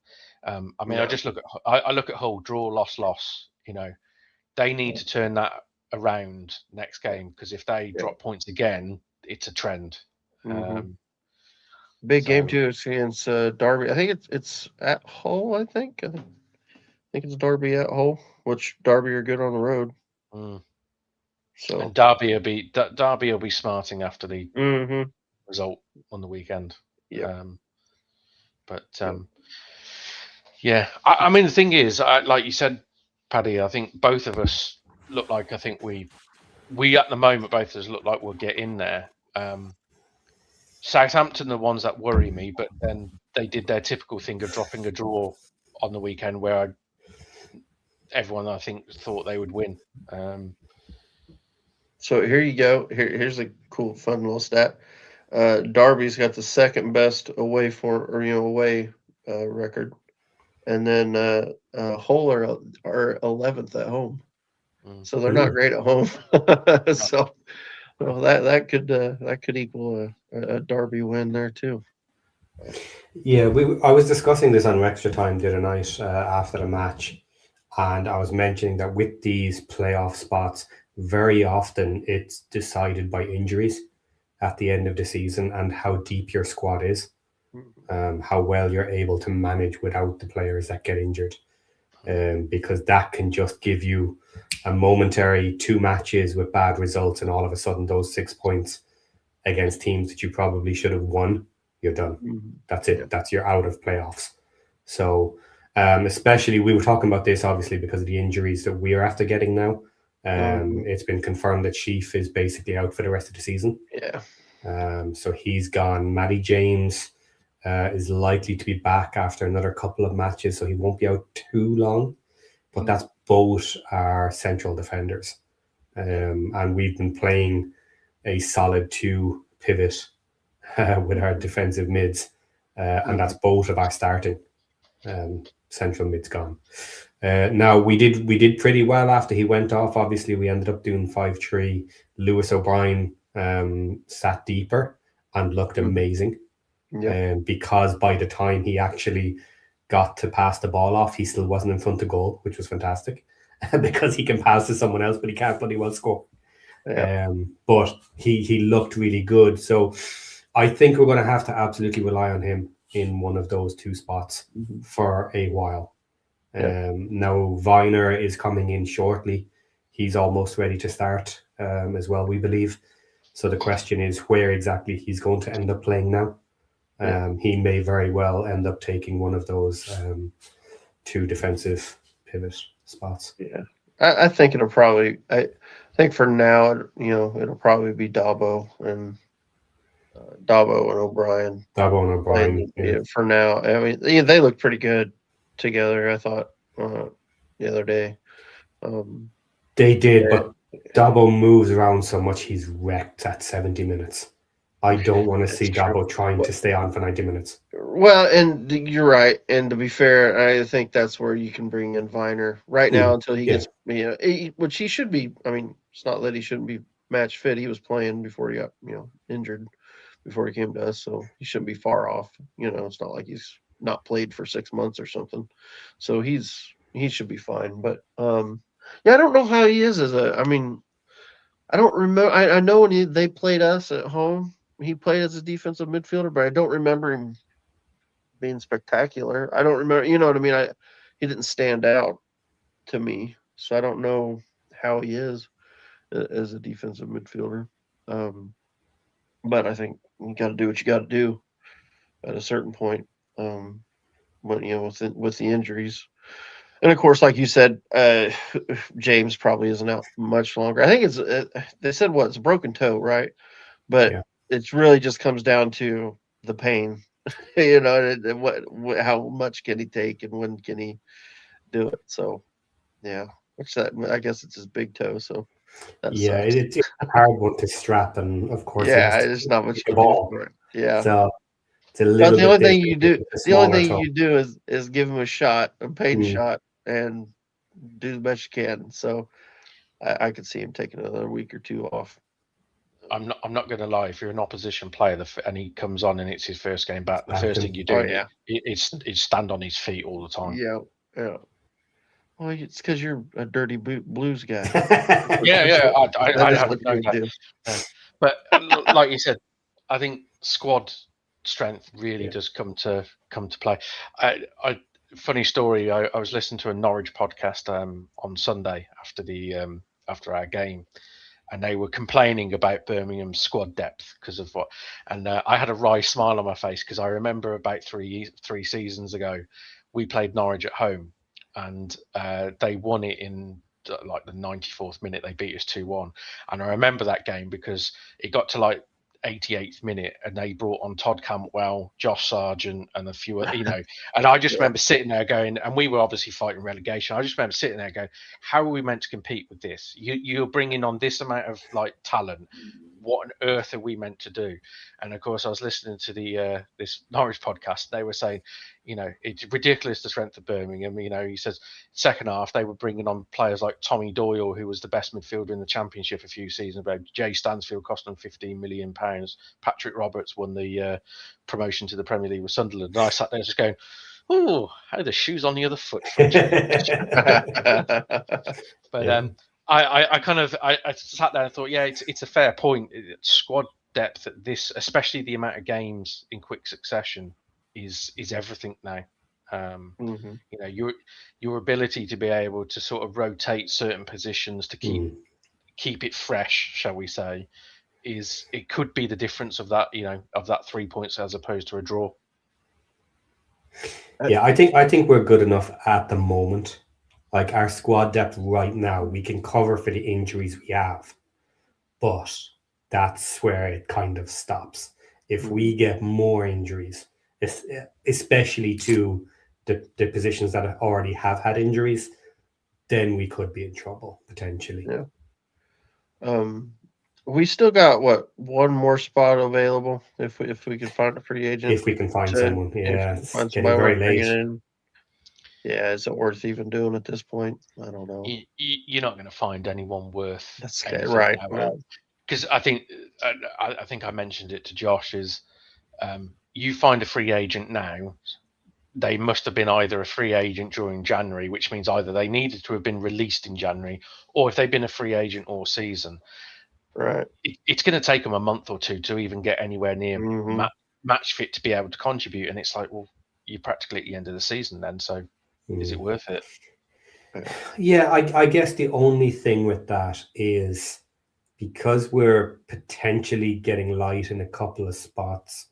I mean I just look at Hull, draw, loss. They need to turn that around next game, because if they drop points again, it's a trend. Big game too. It's against Derby. I think it's at Hull. I think it's Derby at Hull, which Derby are good on the road. So and Derby will be smarting after the result on the weekend. I mean the thing is, like you said, Paddy, I think both of us look like we at the moment both of us look like we'll get in there. Southampton are the ones that worry me, but then they did their typical thing of dropping a draw on the weekend where everyone I think thought they would win. So here you go. Here's a cool, fun little stat. Derby's got the second best away record, and then Hull are 11th at home. So they're not great at home. So that could equal a Derby win there too. Yeah, I was discussing this on Extra Time the other night after the match, and I was mentioning that with these playoff spots, very often it's decided by injuries at the end of the season and how deep your squad is, how well you're able to manage without the players that get injured, because that can just give you a momentary 2 matches with bad results, and all of a sudden those 6 points against teams that you probably should have won, you're done. That's it. That's you're out of playoffs. So especially, we were talking about this obviously because of the injuries that we're after getting now. It's been confirmed that Sheaf is basically out for the rest of the season. So he's gone. Matty James is likely to be back after another couple of matches, so he won't be out too long. But that's both our central defenders. And we've been playing a solid 2 pivot with our defensive mids, and that's both of our starting central mids gone. Now we did pretty well after he went off. Obviously, we ended up doing 5-3. Lewis O'Brien sat deeper and looked amazing. Because by the time he actually got to pass the ball off, he still wasn't in front of goal, which was fantastic. Because he can pass to someone else, but he can't bloody well score. But he looked really good. So I think we're going to have to absolutely rely on him in one of those 2 spots for a while. Now Viner is coming in shortly. He's almost ready to start as well, we believe. So the question is where exactly he's going to end up playing now. He may very well end up taking one of those 2 defensive pivot spots. I think it'll probably. I think for now, it'll probably be Dabo and O'Brien. For now. I mean, they look pretty good together. I thought the other day. They did, but Dabo moves around so much he's wrecked at 70 minutes. I don't want to see Dabo trying to stay on for 90 minutes. Well, and you're right. And to be fair, I think that's where you can bring in Viner right now until he gets, which he should be. I mean, it's not that he shouldn't be match fit. He was playing before he got, injured before he came to us. So he shouldn't be far off. It's not like he's not played for 6 months or something. So he should be fine. But, I don't know how he is I don't remember. I know when they played us at home, he played as a defensive midfielder, but I don't remember him being spectacular. I don't remember, you know what I mean? He didn't stand out to me, so I don't know how he is as a defensive midfielder. But I think you got to do what you got to do at a certain point. But with the injuries, and of course, like you said, James probably isn't out much longer. I think they said it's a broken toe, right? But it really just comes down to the pain, how much can he take and when can he do it? So, I guess it's his big toe. So, it's a hard one to strap, and of course, there's not much you ball. Do for it. Yeah. So it's a little. The only thing you do is give him a shot, a pain shot, and do the best you can. So, I could see him taking another week or 2 off. I'm not going to lie. If you're an opposition player and he comes on and it's his first game back, the first thing you do is stand on his feet all the time. Yeah. Well, it's because you're a dirty blues guy. I haven't known that. But like you said, I think squad strength really does come to play. Funny story. I was listening to a Norwich podcast on Sunday after our game. And they were complaining about Birmingham's squad depth because of what, and I had a wry smile on my face because I remember about three seasons ago, we played Norwich at home, and they won it in like the 94th minute. They beat us 2-1, and I remember that game because it got to like 88th minute, and they brought on Todd Cantwell, Josh Sargent, and a few, and I just remember sitting there going, and we were obviously fighting relegation. I just remember sitting there going, how are we meant to compete with this? You're bringing on this amount of like talent. What on earth are we meant to do? And of course, I was listening to the this Norwich podcast. They were saying, it's ridiculous the strength of Birmingham. He says second half they were bringing on players like Tommy Doyle, who was the best midfielder in the Championship a few seasons ago. Jay Stansfield cost them £15 million. Patrick Roberts won the promotion to the Premier League with Sunderland. And I sat there just going, oh, how the shoes on the other foot. But I sat there and thought, it's a fair point. Squad depth at this, especially the amount of games in quick succession, is everything now. Your ability to be able to sort of rotate certain positions to keep it fresh, shall we say, it could be the difference of that, of that 3 points as opposed to a draw. Yeah, I think we're good enough at the moment. Like our squad depth right now, we can cover for the injuries we have, but that's where it kind of stops. If we get more injuries, especially to the positions that already have had injuries, then we could be in trouble potentially. We still got one more spot available if we can find a free agent. If we can find someone, yeah, it's find getting somebody very worth bringing late. in. Yeah, is it worth even doing at this point? I don't know. You're not going to find anyone worth That's anything right. now. Because I think I mentioned it to Josh is you find a free agent now, they must have been either a free agent during January, which means either they needed to have been released in January, or if they've been a free agent all season, right, it's going to take them a month or two to even get anywhere near Mhm. match fit to be able to contribute. And it's like, well, you're practically at the end of the season then, so is it worth it? Yeah, I guess the only thing with that is because we're potentially getting light in a couple of spots.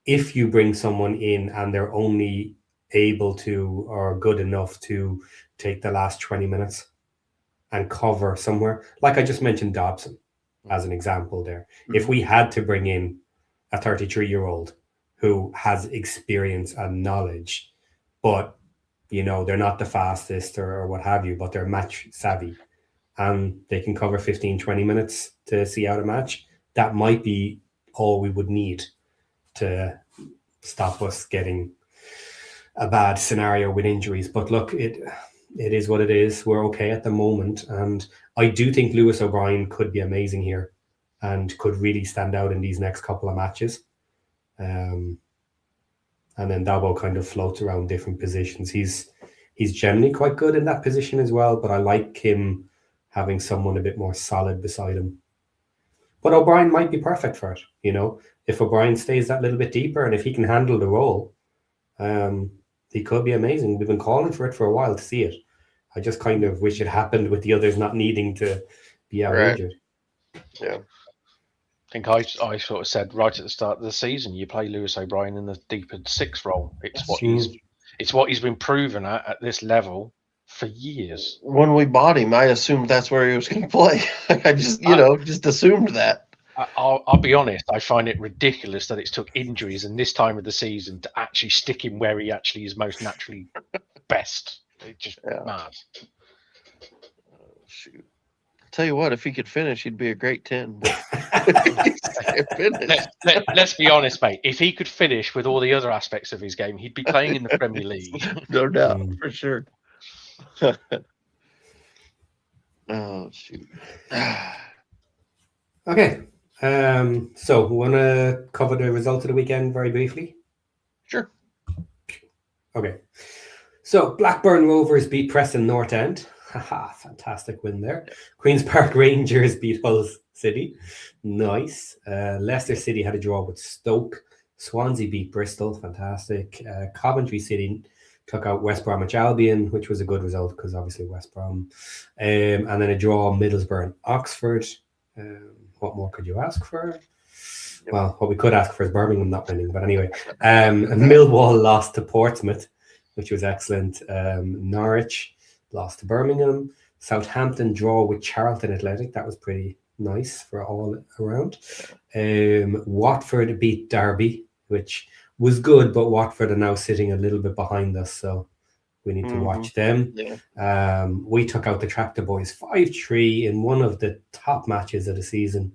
If you bring someone in and they're only able to or good enough to take the last 20 minutes and cover somewhere, like I just mentioned Dobson as an example there. If we had to bring in a 33-year-old who has experience and knowledge, but they're not the fastest or what have you, but they're match savvy and they can cover 15, 20 minutes to see out a match, that might be all we would need to stop us getting a bad scenario with injuries. But look, it is what it is. We're okay at the moment. And I do think Lewis O'Brien could be amazing here and could really stand out in these next couple of matches. And then Dabo kind of floats around different positions. He's generally quite good in that position as well, but I like him having someone a bit more solid beside him. But O'Brien might be perfect for it, if O'Brien stays that little bit deeper and if he can handle the role, he could be amazing. We've been calling for it for a while to see it. I just kind of wish it happened with the others not needing to be out injured. Yeah. I think I sort of said right at the start of the season, you play Lewis O'Brien in the deeper six role. It's what he's been proven at this level for years. When we bought him, I assumed that's where he was going to play. I just just assumed that. I'll be honest. I find it ridiculous that it's took injuries in this time of the season to actually stick him where he actually is most naturally best. It's just mad. Oh, shoot. Tell you what, if he could finish, he'd be a great 10. Let's be honest, mate. If he could finish with all the other aspects of his game, he'd be playing in the Premier League. No doubt, for sure. Oh, shoot. Okay. So we want to cover the results of the weekend very briefly? Sure. Okay. So Blackburn Rovers beat Preston North End. Haha, fantastic win there. Queen's Park Rangers beat Hull City. Nice. Leicester City had a draw with Stoke. Swansea beat Bristol. Fantastic. Coventry City took out West Bromwich Albion, which was a good result because obviously West Brom. And then a draw Middlesbrough and Oxford. What more could you ask for? Well, what we could ask for is Birmingham not winning. But anyway, Millwall lost to Portsmouth, which was excellent. Norwich lost to Birmingham. Southampton draw with Charlton Athletic. That was pretty nice for all around. Watford beat Derby, which was good, but Watford are now sitting a little bit behind us, so we need to watch them. Yeah. We took out the Tractor Boys 5-3 in one of the top matches of the season.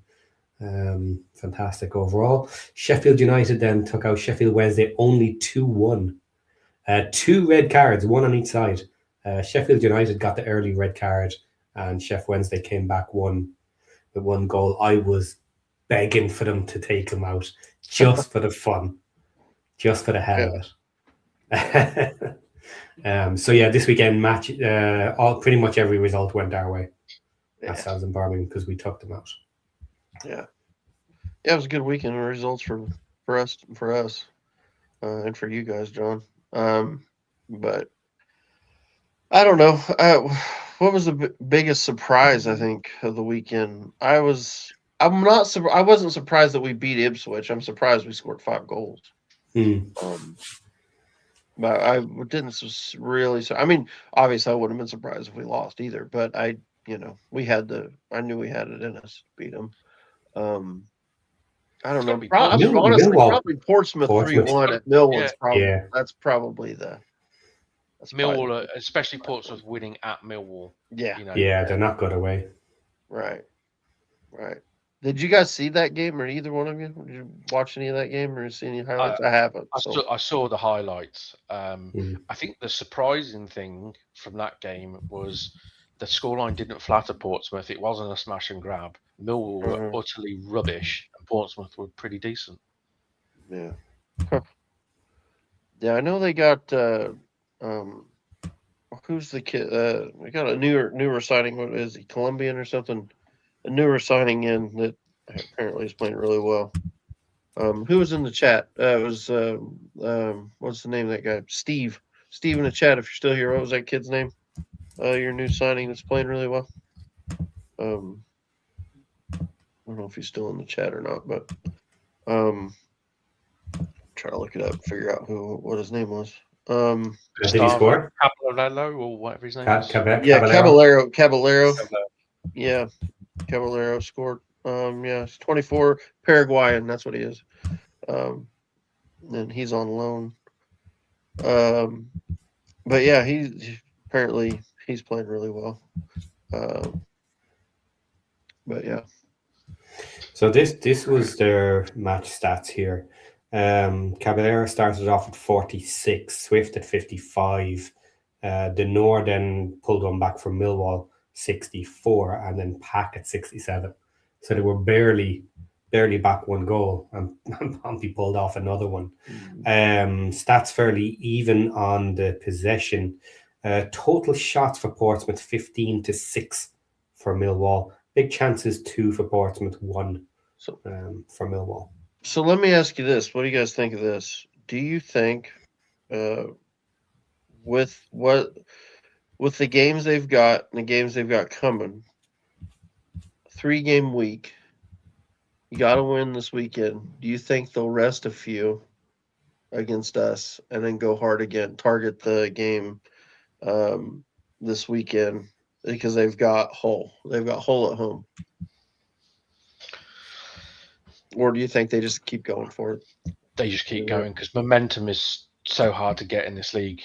Fantastic overall. Sheffield United then took out Sheffield Wednesday only 2-1. 2 red cards, one on each side. Sheffield United got the early red card and Sheffield Wednesday came back with one goal. I was begging for them to take them out just for the fun, just for the hell of it. So yeah, this weekend match, pretty much every result went our way. Ourselves in Birmingham because we took them out. Yeah, it was a good weekend of results for us, and for you guys, John. But I don't know. What was the biggest surprise, I think, of the weekend? I wasn't surprised that we beat Ipswich. I'm surprised we scored 5 goals. But I didn't really. I mean, obviously, I wouldn't have been surprised if we lost either. But I knew we had it in us to beat them. I don't know. Honestly, probably Portsmouth 3-1 at Millwall's probably that's probably the. Millwall, especially Portsmouth winning at Millwall. Yeah. They're not good away. Right. Did you guys see that game, or either one of you? Did you watch any of that game or see any highlights? I haven't. So. I saw the highlights. Mm. I think the surprising thing from that game was the scoreline didn't flatter Portsmouth. It wasn't a smash and grab. Millwall were utterly rubbish, and Portsmouth were pretty decent. Yeah. Yeah, I know they got who's the kid? We got a newer signing. What is he? Colombian or something? A newer signing in that apparently is playing really well. Who was in the chat? It was what's the name of that guy? Steve. Steve in the chat. If you're still here, what was that kid's name? Your new signing that's playing really well. I don't know if he's still in the chat or not, but try to look it up, figure out what his name was. Did he score? Caballero or whatever his name is. Caballero. Yeah, Caballero scored. He's 24, Paraguayan. That's what he is. And he's on loan. But yeah, apparently he's playing really well. But yeah. So this was their match stats here. Caballero started off at 46, Swift at 55. Denor then pulled one back from Millwall, 64, and then Pack at 67. So they were barely back one goal, and Pompey pulled off another one. Stats fairly even on the possession. Total shots for Portsmouth, 15-6 for Millwall. Big chances, 2 for Portsmouth, 1 for Millwall. So let me ask you this. What do you guys think of this? Do you think with the games they've got and the games they've got coming, 3-game week, you got to win this weekend. Do you think they'll rest a few against us and then go hard again, target the game this weekend because they've got Hull. They've got Hull at home. Or do you think they just keep going for it? They just keep going because momentum is so hard to get in this league.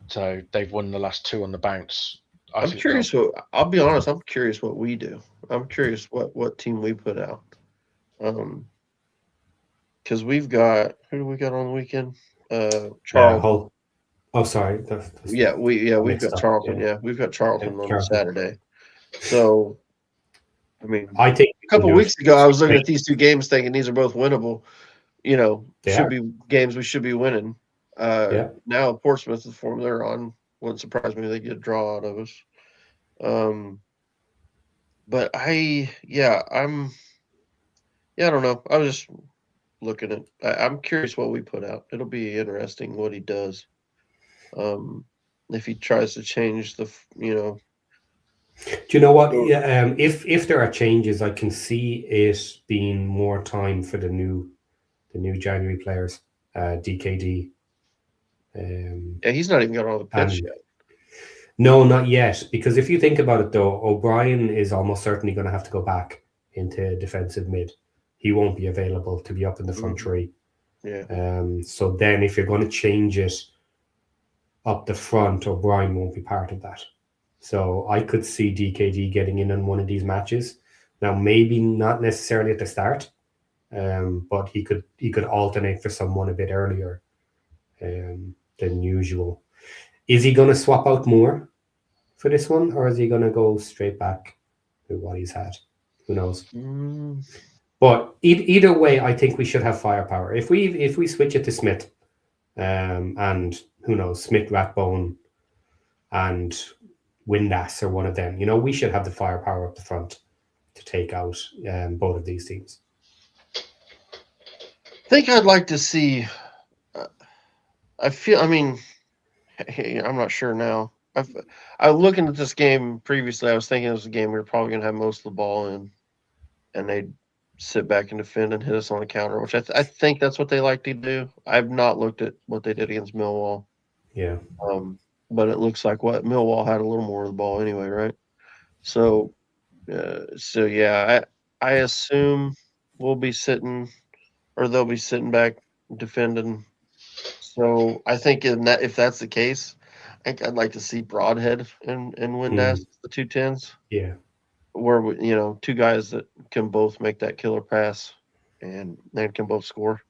So they've won the last 2 on the bounce. I'll be honest, I'm curious what we do. I'm curious what team we put out. Because we've got, who do we got on the weekend? Charlton. Oh, sorry. We've got Charlton. Yeah, we've got Charlton on Saturday. So, I mean, I think a couple of weeks ago, I was looking at these 2 games thinking these are both winnable. Be games we should be winning. Now, Portsmouth, the form they're on, wouldn't surprise me if they get a draw out of us. But I don't know. I was just looking at. I'm curious what we put out. It'll be interesting what he does. If he tries to change the. Do you know what? Yeah. If there are changes, I can see it being more time for the new January players. DKD. He's not even got on the pitch yet. No, not yet. Because if you think about it, though, O'Brien is almost certainly going to have to go back into defensive mid. He won't be available to be up in the front 3. Yeah. So then, if you're going to change it up the front, O'Brien won't be part of that. So I could see DKD getting in on one of these matches. Now, maybe not necessarily at the start, but he could alternate for someone a bit earlier than usual. Is he going to swap out more for this one, or is he going to go straight back to what he's had? Who knows? But either way, I think we should have firepower. If we switch it to Smith, and who knows, Smith, Rathbone, and Windass or one of them, we should have the firepower up the front to take out both of these teams. I think I'd like to see. I'm not sure now. I looking at this game previously. I was thinking it was a game we were probably going to have most of the ball in, and they'd sit back and defend and hit us on the counter, which I think that's what they like to do. I've not looked at what they did against Millwall. Yeah. But it looks like what Millwall had a little more of the ball anyway, right? So I assume we'll be sitting, or they'll be sitting back defending. So I think if that's the case, I think I'd like to see Broadhead and Windass, the 2 10s. Yeah. where two guys that can both make that killer pass and then can both score.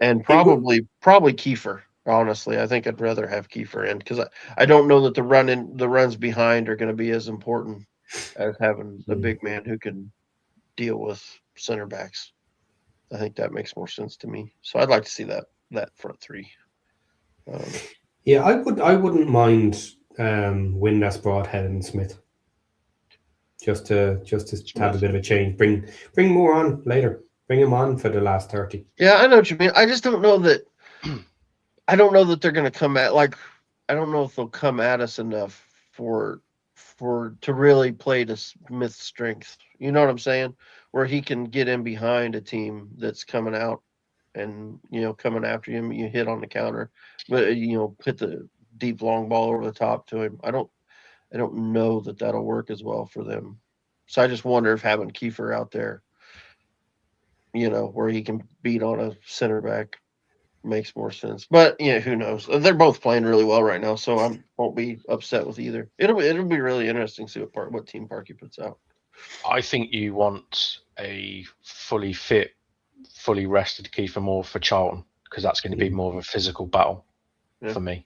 And probably Kiefer. Honestly, I think I'd rather have Kiefer in because I don't know that the runs behind are going to be as important as having a big man who can deal with center backs. I think that makes more sense to me. So I'd like to see that front three. Yeah, I wouldn't mind Windass, Broadhead, and Smith. Just to have a bit of a change. Bring more on later. Bring him on for the last 30. Yeah, I know what you mean. I just don't know that. I don't know that they're going to come at I don't know if they'll come at us enough to really play to Smith's strength. You know what I'm saying? Where he can get in behind a team that's coming out and coming after him. You hit on the counter, but hit the deep long ball over the top to him. I don't know that that'll work as well for them. So I just wonder if having Kiefer out there, where he can beat on a center back makes more sense. But who knows? They're both playing really well right now, so I won't be upset with either. It'll be really interesting to see what team Parky puts out. I think you want a fully fit, fully rested Kiefer Moore for Charlton because that's going to be more of a physical battle for me.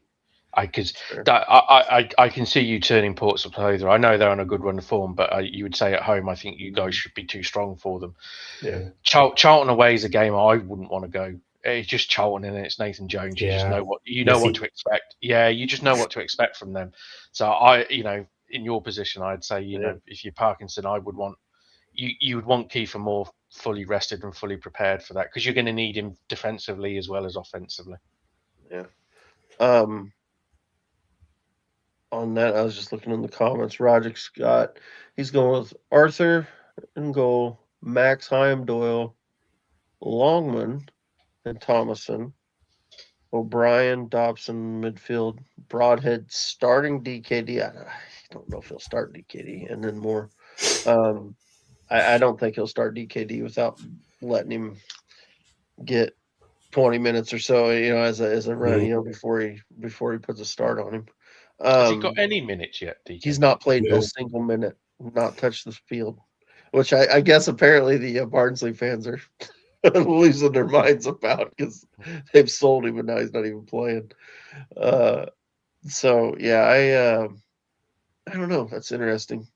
I can see you turning Portsmouth over. I know they're on a good run of form, but you would say at home, I think you guys should be too strong for them. Yeah, Charlton away is a game I wouldn't want to go. It's just Charlton and it's Nathan Jones. You just know what to expect. Yeah, you just know what to expect from them. So in your position, I'd say if you're Parkinson, I would want you would want Kiefer Moore fully rested and fully prepared for that because you're going to need him defensively as well as offensively. Yeah. On that, I was just looking in the comments. Roger Scott, he's going with Arthur in goal, Max Heim, Doyle, Longman, and Thomason, O'Brien, Dobson, midfield, Broadhead starting DKD. I don't know if he'll start DKD, and then more. I don't think he'll start DKD without letting him get 20 minutes or so, as a run, before he puts a start on him. Has he got any minutes yet, DK? He's not played a single minute, not touched the field, which I guess apparently the Barnsley fans are losing their minds about because they've sold him and now he's not even playing. So yeah, I don't know. That's interesting.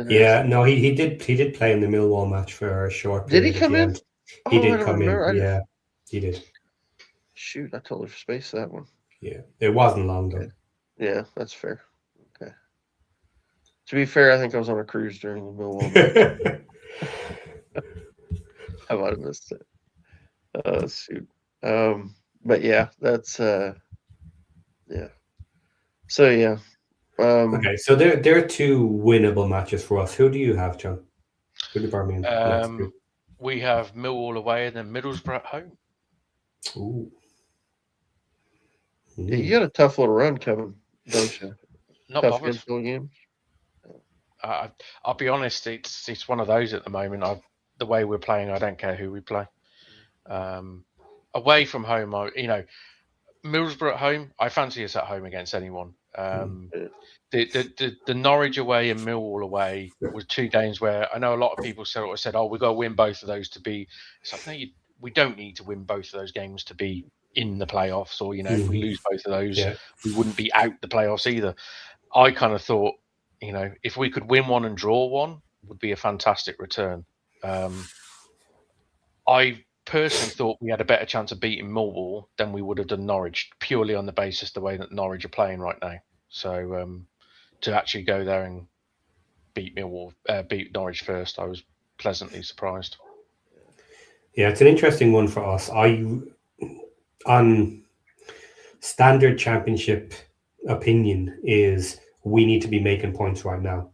Yeah, no, he did play in the Millwall match for a short period. Did he come in? He did come in. Yeah, he did. Shoot, I totally spaced that one. Yeah, it wasn't long though. Yeah, that's fair. Okay. To be fair, I think I was on a cruise during the Millwall match. I might have missed it. Shoot. But yeah, that's yeah. So yeah. Okay, so there are two winnable matches for us. Who do you have, John? Who do Birmingham? We have Millwall away and then Middlesbrough at home. Ooh. Yeah, you got a tough little run coming, don't you? Not tough bothered. games. I'll be honest, it's one of those at the moment. The way we're playing, I don't care who we play. Away from home, Middlesbrough at home, I fancy us at home against anyone. The Norwich away and Millwall away was two games where I know a lot of people said, "Oh, we've got to win both of those to be." It's like, no, we don't need to win both of those games to be in the playoffs, or if we lose both of those, we wouldn't be out the playoffs either. I kind of thought, if we could win one and draw one, would be a fantastic return. I personally thought we had a better chance of beating Millwall than we would have done Norwich, purely on the basis the way that Norwich are playing right now. So to actually go there and beat Norwich first, I was pleasantly surprised. Yeah, it's an interesting one for us. On standard championship opinion is we need to be making points right now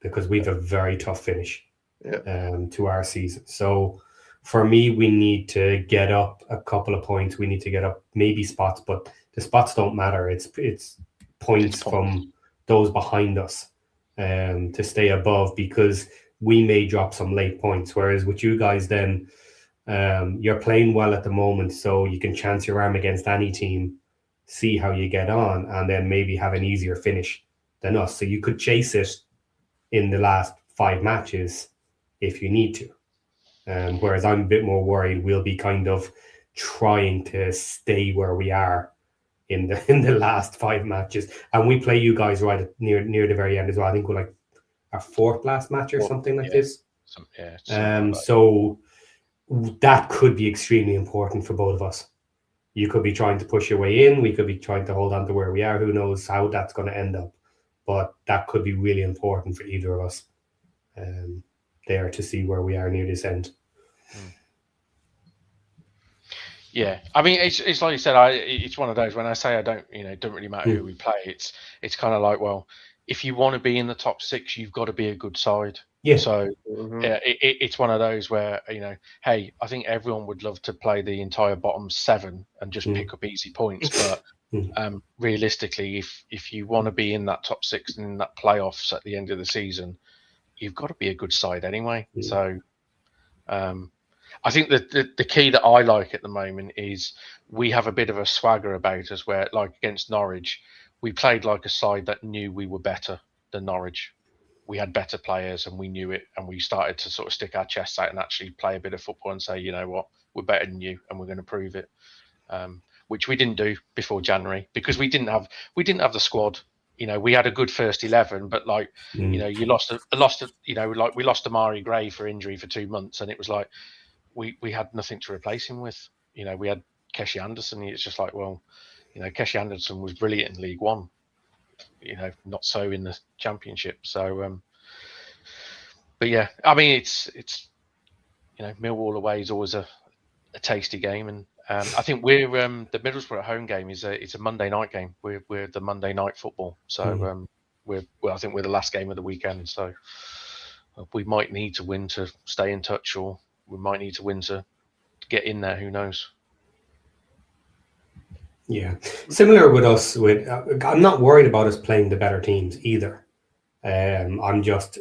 because we have a very tough finish to our season. So for me, we need to get up a couple of points. We need to get up maybe spots, but the spots don't matter. It's points from those behind us to stay above because we may drop some late points. Whereas with you guys then, you're playing well at the moment, so you can chance your arm against any team, see how you get on, and then maybe have an easier finish than us. So you could chase it in the last 5 matches if you need to. Whereas I'm a bit more worried we'll be kind of trying to stay where we are in the last 5 matches, and we play you guys right near the very end as well. I think we're like our 4th last match or something like this. So that could be extremely important for both of us. You could be trying to push your way in. We could be trying to hold on to where we are. Who knows how that's going to end up? But that could be really important for either of us there to see where we are near this end. Yeah, I mean, it's like you said. It's one of those. When I say I don't, it doesn't really matter who we play. It's kind of like, well, if you want to be in the top 6, you've got to be a good side. Yeah. So it's one of those where hey, I think everyone would love to play the entire bottom 7 and just pick up easy points. But realistically, if you want to be in that top 6 and in that playoffs at the end of the season, you've got to be a good side anyway. So. I think that the key that I like at the moment is we have a bit of a swagger about us where, like against Norwich, we played like a side that knew we were better than Norwich. We had better players and we knew it, and we started to sort of stick our chests out and actually play a bit of football and say, you know what, we're better than you and we're going to prove it, which we didn't do before January because we didn't have the squad. We had a good first 11, but you lost we lost Amari Gray for injury for 2 months, and it was like, we had nothing to replace him with. We had Keshi Anderson. It's just like, well, Keshi Anderson was brilliant in League One. Not so in the Championship. So, but yeah, I mean, it's Millwall away is always a tasty game, and I think we're the Middlesbrough home game it's a Monday night game. We're the Monday night football. So I think we're the last game of the weekend. So we might need to win to stay in touch, or we might need to win to get in there. Who knows? Yeah, similar with us. I'm not worried about us playing the better teams either. I'm just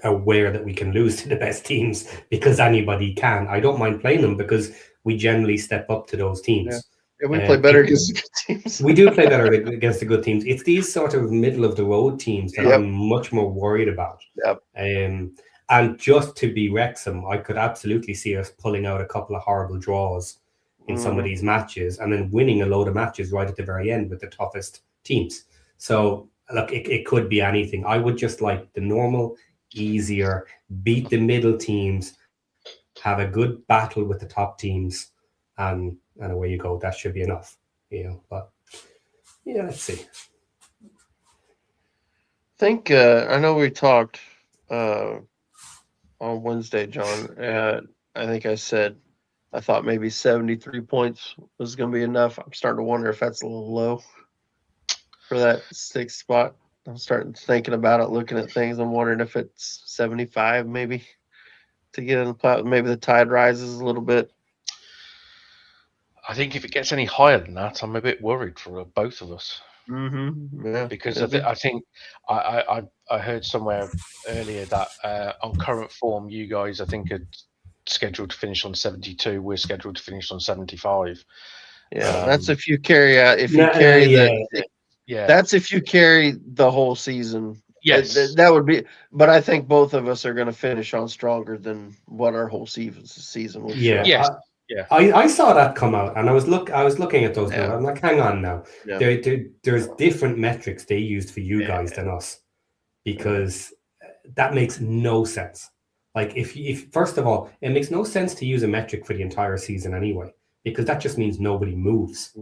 aware that we can lose to the best teams because anybody can. I don't mind playing them because we generally step up to those teams. Yeah, we play better against the good teams. We do play better against the good teams. It's these sort of middle of the road teams that I'm much more worried about. And just to be Wrexham, I could absolutely see us pulling out a couple of horrible draws in some of these matches and then winning a load of matches right at the very end with the toughest teams. So, look, it could be anything. I would just like the normal, easier, beat the middle teams, have a good battle with the top teams, and away you go. That should be enough. But, yeah, let's see. I think, I know we talked on Wednesday, John. I think I said I thought maybe 73 points was going to be enough. I'm starting to wonder if that's a little low for that 6th spot. I'm starting thinking about it, looking at things. I'm wondering if it's 75 maybe to get in the playoffs. Maybe the tide rises a little bit. I think if it gets any higher than that, I'm a bit worried for both of us. Yeah, because I think I heard somewhere earlier that on current form, you guys I think are scheduled to finish on 72. We're scheduled to finish on 75. Yeah, that's if you carry out. If you carry that's if you carry the whole season. Yes, that would be. But I think both of us are going to finish on stronger than what our whole season will show. Yes. I saw that come out, and I was looking at those numbers. I'm like, hang on now. There's different metrics they used for you guys than us, because that makes no sense. Like, if first of all, it makes no sense to use a metric for the entire season anyway, because that just means nobody moves.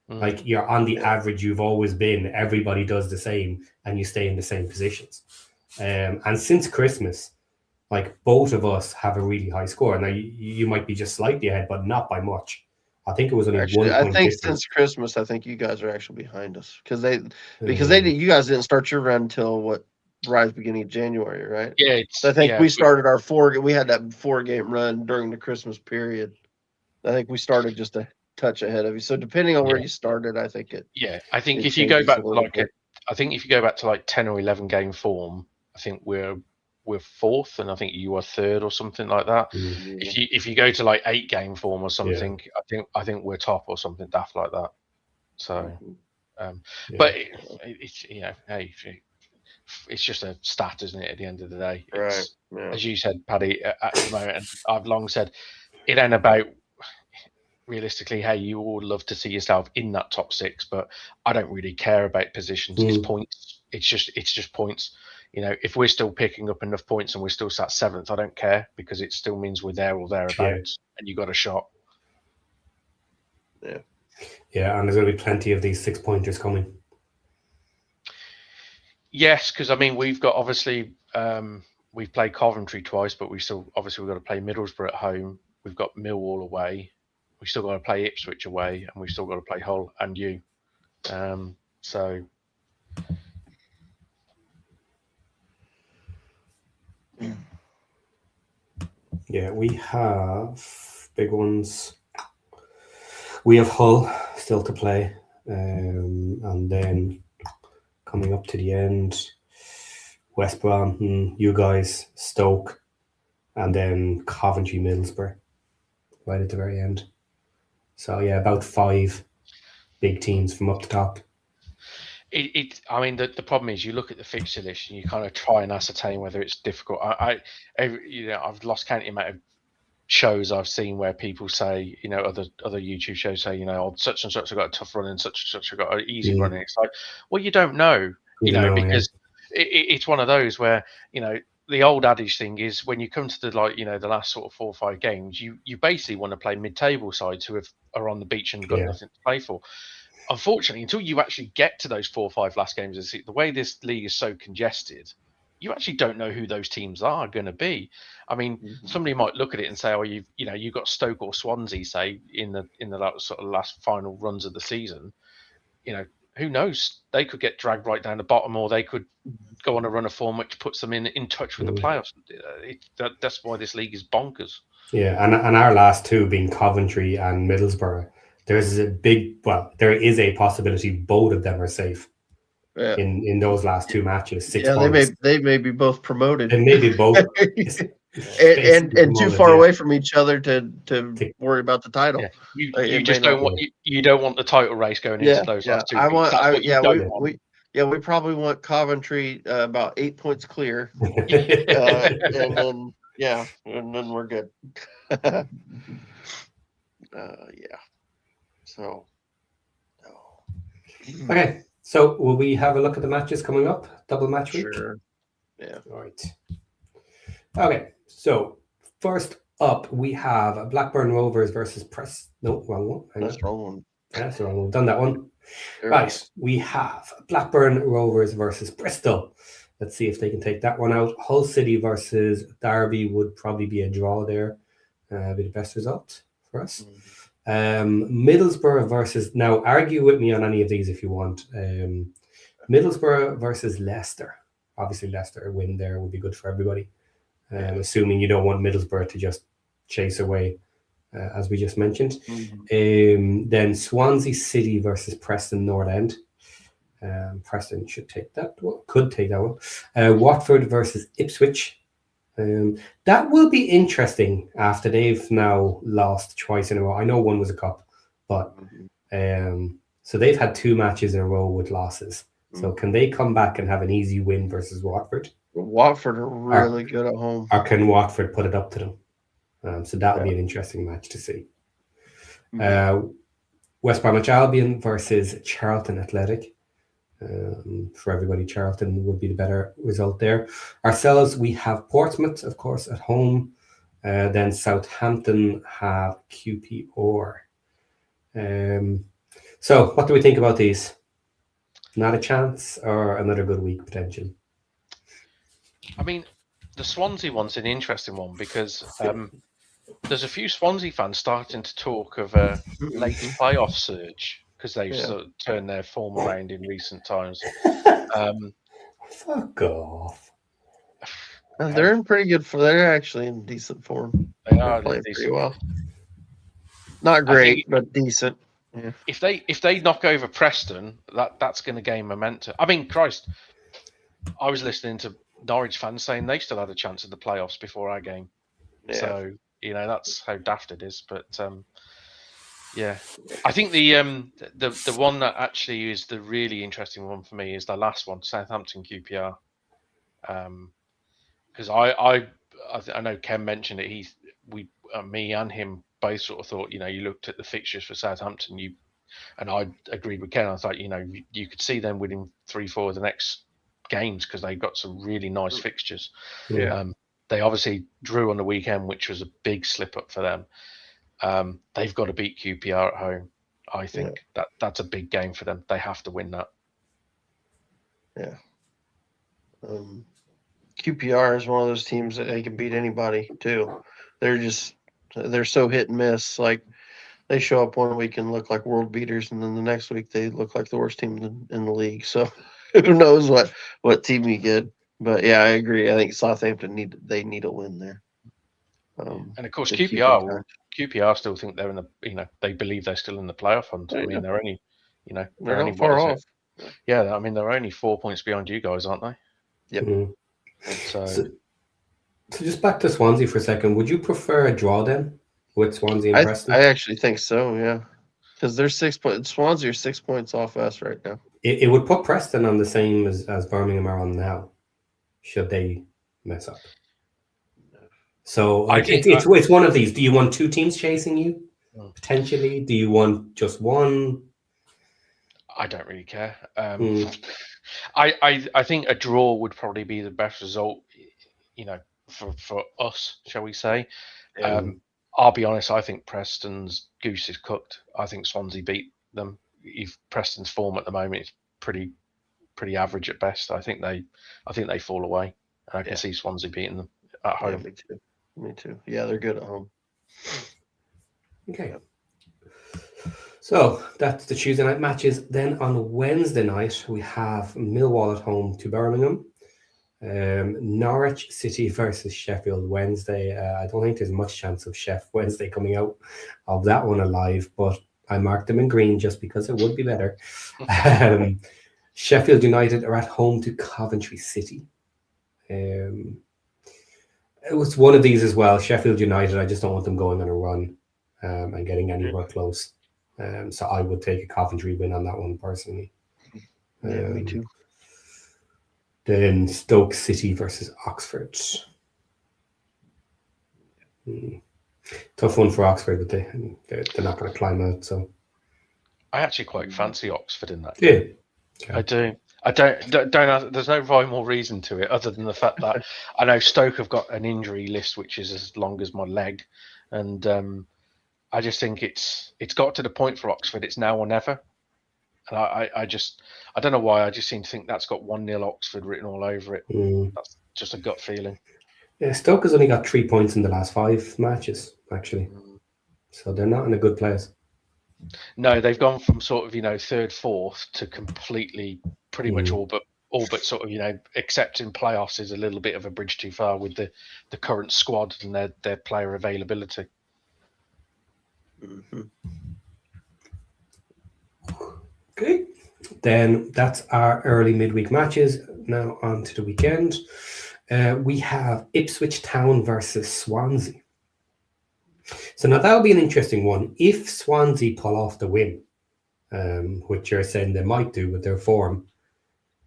Like, you're on the average you've always been. Everybody does the same, and you stay in the same positions. And since Christmas, like, both of us have a really high score. Now, you might be just slightly ahead, but not by much. I think it was only 1 point. I think difference. Since Christmas, I think you guys are actually behind us because you guys didn't start your run until right beginning of January, right? Yeah. So I think we started our we had that 4-game run during the Christmas period. I think we started just a touch ahead of you. So depending on where you started, I think it. Yeah, I think if you go back to like 10 or 11 game form, I think we're 4th, and I think you are 3rd or something like that. If you go to like 8 game form or something, I think we're top or something daft like that. So, but it's hey, it's just a stat, isn't it? At the end of the day, Right. It's, Yeah. as you said, Paddy, at the moment, and I've long said, it ain't about realistically how you all love to see yourself in that top 6, but I don't really care about positions. It's points. It's just points. You know, if we're still picking up enough points and we're still sat 7th, I don't care, because it still means we're there or thereabouts, and you got a shot. Yeah. Yeah, and there's going to be plenty of these 6-pointers coming. Yes, because I mean we've got obviously we've played Coventry twice, but we've got to play Middlesbrough at home. We've got Millwall away. We've still got to play Ipswich away, and we've still got to play Hull and you. So yeah, we have big ones. We have Hull still to play, and then coming up to the end, West Brom, you guys, Stoke, and then Coventry, Middlesbrough, right at the very end. So yeah, about 5 big teams from up the top. I mean, the problem is you look at the fixture list and you kind of try and ascertain whether it's difficult. I've lost count the amount of shows I've seen where people say, other YouTube shows say, such and such have got a tough run and such have got an easy run. And it's like, well, you don't know, because it's one of those where, the old adage thing is when you come to the the last sort of 4 or 5 games, you basically want to play mid-table sides who are on the beach and got nothing to play for. Unfortunately, until you actually get to those 4 or 5 last games of the season, the way this league is so congested, you actually don't know who those teams are going to be. I mean, somebody might look at it and say, "Oh, you've got Stoke or Swansea, say in the sort of last final runs of the season." Who knows? They could get dragged right down the bottom, or they could go on a run of form which puts them in touch with the playoffs. That's why this league is bonkers. Yeah, and our last 2 being Coventry and Middlesbrough, there is a possibility both of them are safe. Yeah. In those last 2 matches, 6 Yeah, points. they may be both promoted. They may be both and too far away from each other to worry about the title. Yeah. You just don't want you don't want the title race going into those last 2 weeks. We probably want Coventry about 8 points clear, and then we're good. So. Okay. So will we have a look at the matches coming up? Double match week? Sure. Yeah. All right. Okay. So first up, we have Blackburn Rovers versus Press. No, wrong one. That's the wrong one. Yeah, that's the wrong one. We've done that one. There Right. We have Blackburn Rovers versus Bristol. Let's see if they can take that one out. Hull City versus Derby would probably be a draw there. Be the best result for us. Middlesbrough versus, now argue with me on any of these if you want. Middlesbrough versus Leicester. Obviously Leicester, a win there would be good for everybody. Assuming you don't want Middlesbrough to just chase away, as we just mentioned. Then Swansea City versus Preston North End. Preston should take that one, could take that one. Watford versus Ipswich. That will be interesting after they've now lost twice in a row. I know one was a cup, but so they've had 2 matches in a row with losses. So can they come back and have an easy win versus Watford? Watford are really good at home. Or can Watford put it up to them? So that'll be an interesting match to see. West Bromwich Albion versus Charlton Athletic. For everybody, Charlton would be the better result there. Ourselves, we have Portsmouth, of course, at home. Then Southampton have QPR. So what do we think about these? Not a chance or another good week potentially? I mean, the Swansea one's an interesting one because there's a few Swansea fans starting to talk of a late playoff surge because they've sort of turned their form around in recent times. Fuck off. They're in pretty good form. They're actually in decent form. They're playing decent. pretty well. Not great, but decent. Yeah. If they knock over Preston, that's going to gain momentum. I mean, Christ, I was listening to Norwich fans saying they still had a chance at the playoffs before our game. Yeah. So that's how daft it is. But I think the one that actually is the really interesting one for me is the last one, Southampton QPR. Because I know Ken mentioned it. Me and him both sort of thought, you looked at the fixtures for Southampton, and I agreed with Ken. I thought, you could see them winning 3-4 of the next games because they've got some really nice fixtures. Yeah. They obviously drew on the weekend, which was a big slip up for them. They've got to beat QPR at home. I think that's a big game for them. They have to win that. Yeah. QPR is one of those teams that they can beat anybody too. They're so hit and miss. Like they show up one week and look like world beaters, and then the next week they look like the worst team in the league. So who knows what team you get? But yeah, I agree. I think Southampton need a win there. And of course, to keep QPR still think they're in the. They believe they're still in the playoff hunt. I mean, they're only, they're they're only not far off. Yeah, I mean, they're only 4 points behind you guys, aren't they? Yep. Mm. So just back to Swansea for a second. Would you prefer a draw then with Swansea and Preston? I actually think so. Yeah, because they're 6 points. Swansea are 6 points off us right now. It would put Preston on the same as Birmingham are on now, should they mess up. So it's one of these. Do you want two teams chasing you? Potentially. Do you want just one? I don't really care. I think a draw would probably be the best result, for us, shall we say. I'll be honest, I think Preston's goose is cooked. I think Swansea beat them. If Preston's form at the moment is pretty average at best, I think they fall away. And I can see Swansea beating them at home. Yeah, me too. Yeah, they're good at home. Okay. So that's the Tuesday night matches. Then on Wednesday night, we have Millwall at home to Birmingham. Norwich City versus Sheffield Wednesday. I don't think there's much chance of Sheffield Wednesday coming out of that one alive, but I marked them in green just because it would be better. Sheffield United are at home to Coventry City. It was one of these as well. Sheffield United, I just don't want them going on a run and getting anywhere close. So I would take a Coventry win on that one personally. Yeah, me too. Then Stoke City versus Oxford. Tough one for Oxford, but they're not going to climb out. So I actually quite fancy Oxford in that game. Yeah, okay. I don't. There's no rhyme or reason to it other than the fact that I know Stoke have got an injury list which is as long as my leg, and I just think it's got to the point for Oxford. It's now or never, and I don't know why. I just seem to think that's got 1-0 Oxford written all over it. That's just a gut feeling. Yeah, Stoke has only got 3 points in the last 5 matches actually, so they're not in a good place. No, they've gone from sort of third, fourth to completely, pretty much all but sort of accepting playoffs is a little bit of a bridge too far with the current squad and their player availability. Okay, then that's our early midweek matches. Now on to the weekend. We have Ipswich Town versus Swansea. So now that'll be an interesting one. If Swansea pull off the win, which you're saying they might do with their form,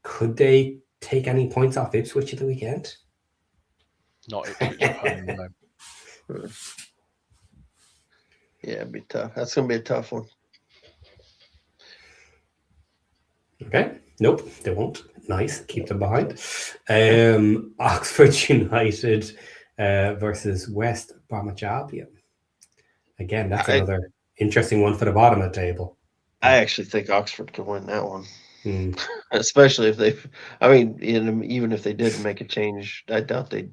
could they take any points off Ipswich at the weekend? Not Ipswich at home, no. Yeah, it'd be tough. That's going to be a tough one. Okay. Nope, they won't. Nice. Keep them behind. Oxford United versus West Bromwich Albion. Again, that's another interesting one for the bottom of the table. I actually think Oxford could win that one. Especially if even if they did make a change, I doubt they'd,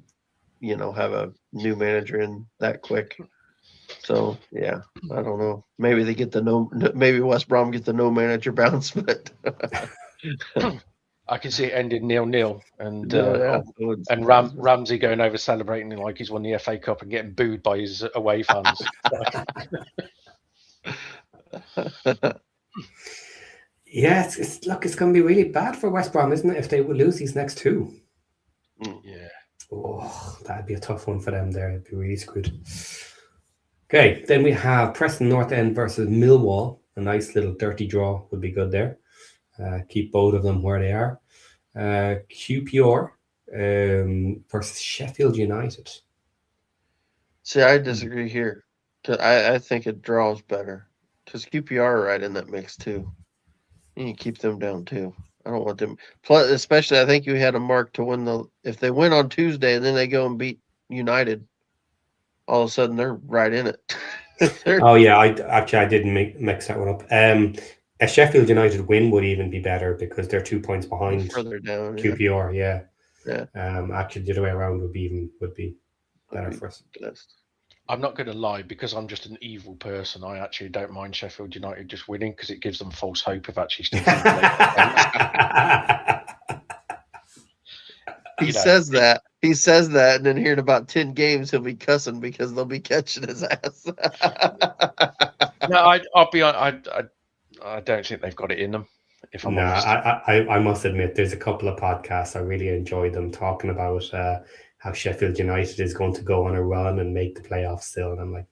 have a new manager in that quick. So yeah, I don't know. Maybe they get maybe West Brom get the no manager bounce, but I can see it ending 0-0 and Ramsey going over celebrating like he's won the FA Cup and getting booed by his away fans. Yeah, it's going to be really bad for West Brom, isn't it, if they would lose these next 2? Yeah. Oh, that'd be a tough one for them there. It'd be really screwed. Okay, then we have Preston North End versus Millwall. A nice little dirty draw would be good there. Keep both of them where they are. QPR versus Sheffield United. See, I disagree here. 'Cause I think a draw is better. Because QPR are right in that mix, too. You need to keep them down, too. I don't want them. Plus, especially, I think you had a mark to win the. If they win on Tuesday and then they go and beat United, all of a sudden they're right in it. Oh yeah, I didn't mix that one up. A Sheffield United win would even be better because they're 2 points behind further down. QPR. Yeah. Yeah. Actually, the other way around would be better for us. Best. I'm not going to lie, because I'm just an evil person. I actually don't mind Sheffield United just winning because it gives them false hope of actually still being He says that. He says that, and then here in about 10 games, he'll be cussing because they'll be catching his ass. No, I'll be honest. I don't think they've got it in them. If I'm honest, I must admit, there's a couple of podcasts I really enjoyed them talking about how Sheffield United is going to go on a run and make the playoffs still, and I'm like,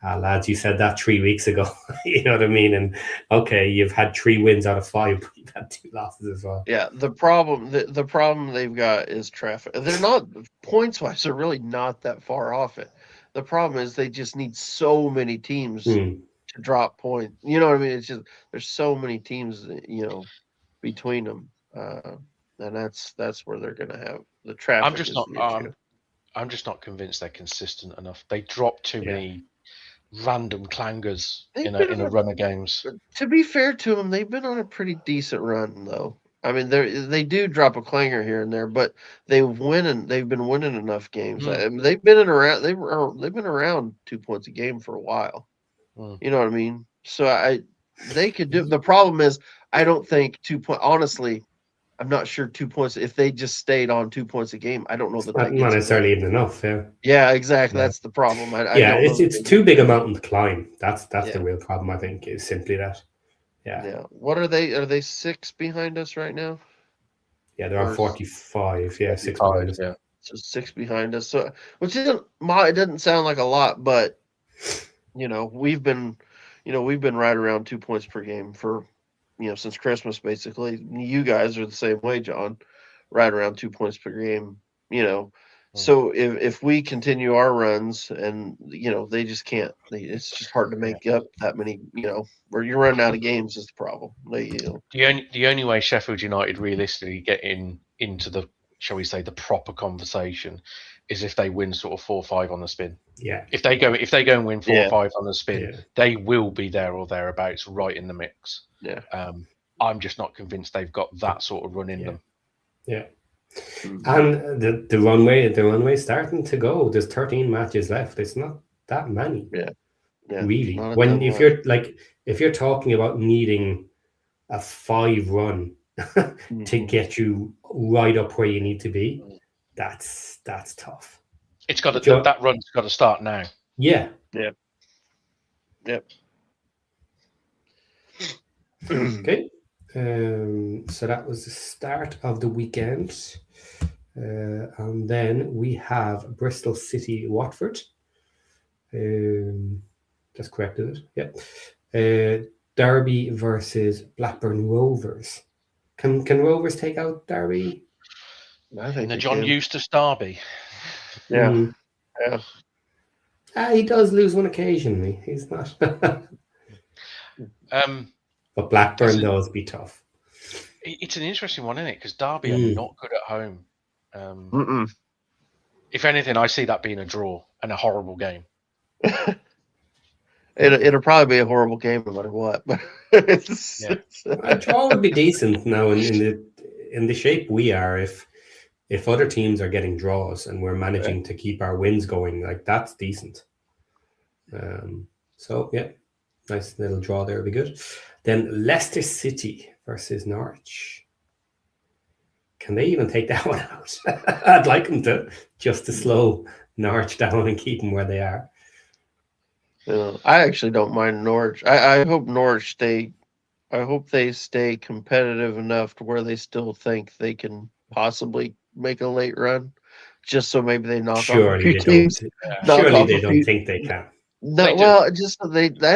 lads, you said that 3 weeks ago. You know what I mean? And okay, you've had 3 wins out of 5, but you've had 2 losses as well. Yeah, the problem they've got is traffic. They're not points wise. They're really not that far off it. The problem is they just need so many teams to drop points. You know what I mean? It's just there's so many teams, between them, and that's where they're going to have the traffic. I'm just not convinced they're consistent enough. They drop too many random clangers in a run of games. To be fair to them, they've been on a pretty decent run, though. I mean, they do drop a clanger here and there, but they've been winning enough games. I mean, they've been around 2 points a game for a while. You know what I mean? So they could do. The problem is, I don't think 2 point. Honestly, I'm not sure 2 points. If they just stayed on 2 points a game, I don't know that. Not necessarily even enough. Yeah. Yeah, exactly. Yeah. That's the problem. It's too big a mountain to climb. That's the real problem. I think is simply that. Yeah. Yeah. What are they? Are they 6 behind us right now? Yeah, they're on 45. Yeah, 6 behind us. Yeah. So 6 behind us. So which it doesn't sound like a lot, but we've been right around 2 points per game for since Christmas basically. You guys are the same way, John. Right around 2 points per game. So if we continue our runs and they just can't, it's just hard to make up that many. Where you're running out of games is the problem. The only way Sheffield United realistically get into the, shall we say, the proper conversation is if they win sort of 4-5 on the spin. Yeah. If they go and win 4-5 on the spin, they will be there or thereabouts, right in the mix. Yeah. I'm just not convinced they've got that sort of run in them. Yeah. And the runway's starting to go. There's 13 matches left. It's not that many. Yeah. Really. If you're talking about needing a 5 run to get you right up where you need to be, that's tough. It's got that run's got to start now. Yeah. Yeah. Yep. Okay. So that was the start of the weekend. And then we have Bristol City, Watford. That's correct, is it? Yeah. Derby versus Blackburn Rovers. Can Rovers take out Derby? I think the John Eustace Derby. Yeah. He does lose one occasionally. He's not. But Blackburn does be tough. It's an interesting one, isn't it? Because Derby are not good at home. If anything, I see that being a draw and a horrible game. It'll probably be a horrible game no matter what. But a draw would be decent now in the shape we are. If other teams are getting draws and we're managing to keep our wins going, like that's decent. So yeah, nice little draw there would be good. Then Leicester City versus Norwich. Can they even take that one out? I'd like them to slow Norwich down and keep them where they are. I actually don't mind Norwich. I hope Norwich stay. I hope they stay competitive enough to where they still think they can possibly make a late run, just so maybe they knock off a few teams. Surely they don't think they can. No, I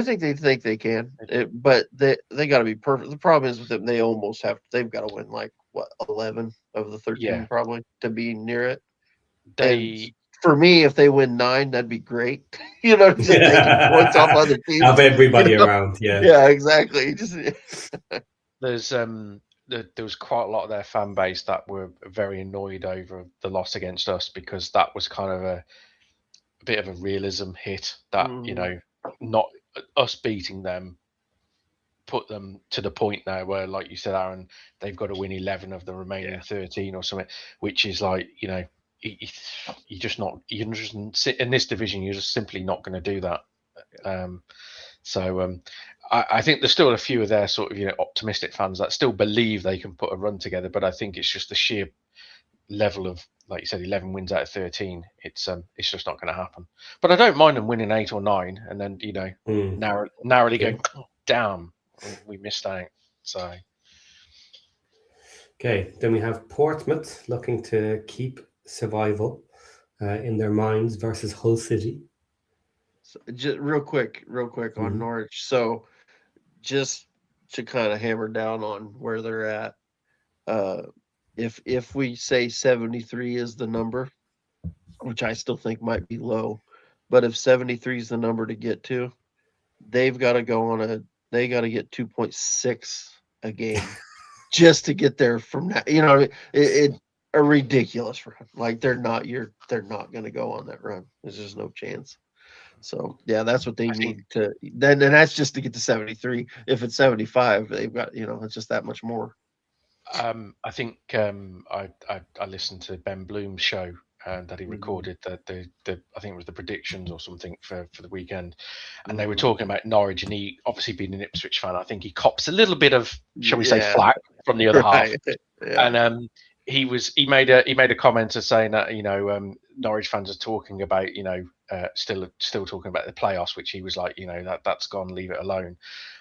think they think they can, but they got to be perfect. The problem is with them, they've got to win like 11 of the 13 Yeah. probably to be near it. They For me, if they win 9, that'd be great. Just taking points off other teams. Have everybody around, yeah. Yeah, exactly. Just there's there was quite a lot of their fan base that were very annoyed over the loss against us because that was kind of a bit of a realism hit that not us beating them put them to the point now where, like you said, Aaron, they've got to win 11 of the remaining 13 or something, which is like, you're just not, in this division, you're just simply not going to do that. I think there's still a few of their sort of, optimistic fans that still believe they can put a run together, but I think it's just the sheer level of, like you said, 11 wins out of 13. It's just not going to happen. But I don't mind them winning 8 or 9 and then, narrowly going, damn, we missed out. So, okay, then we have Portsmouth looking to keep survival in their minds versus Hull City. So just real quick on Norwich. So just to kind of hammer down on where they're at, if we say 73 is the number, which I still think might be low, but if 73 is the number to get to, they've got to they got to get 2.6 a game just to get there from that. It a ridiculous run. Like they're not going to go on that run. There's just no chance. So yeah, that's what they need to. Then and that's just to get to 73. If it's 75, they've got it's just that much more. I think I listened to Ben Bloom's show that he recorded that the I think it was the predictions or something for the weekend, and they were talking about Norwich, and he obviously being an Ipswich fan, I think he cops a little bit of, shall we say, flack from the other half, and he made a comment of saying that Norwich fans are talking about still talking about the playoffs, which he was like that's gone, leave it alone.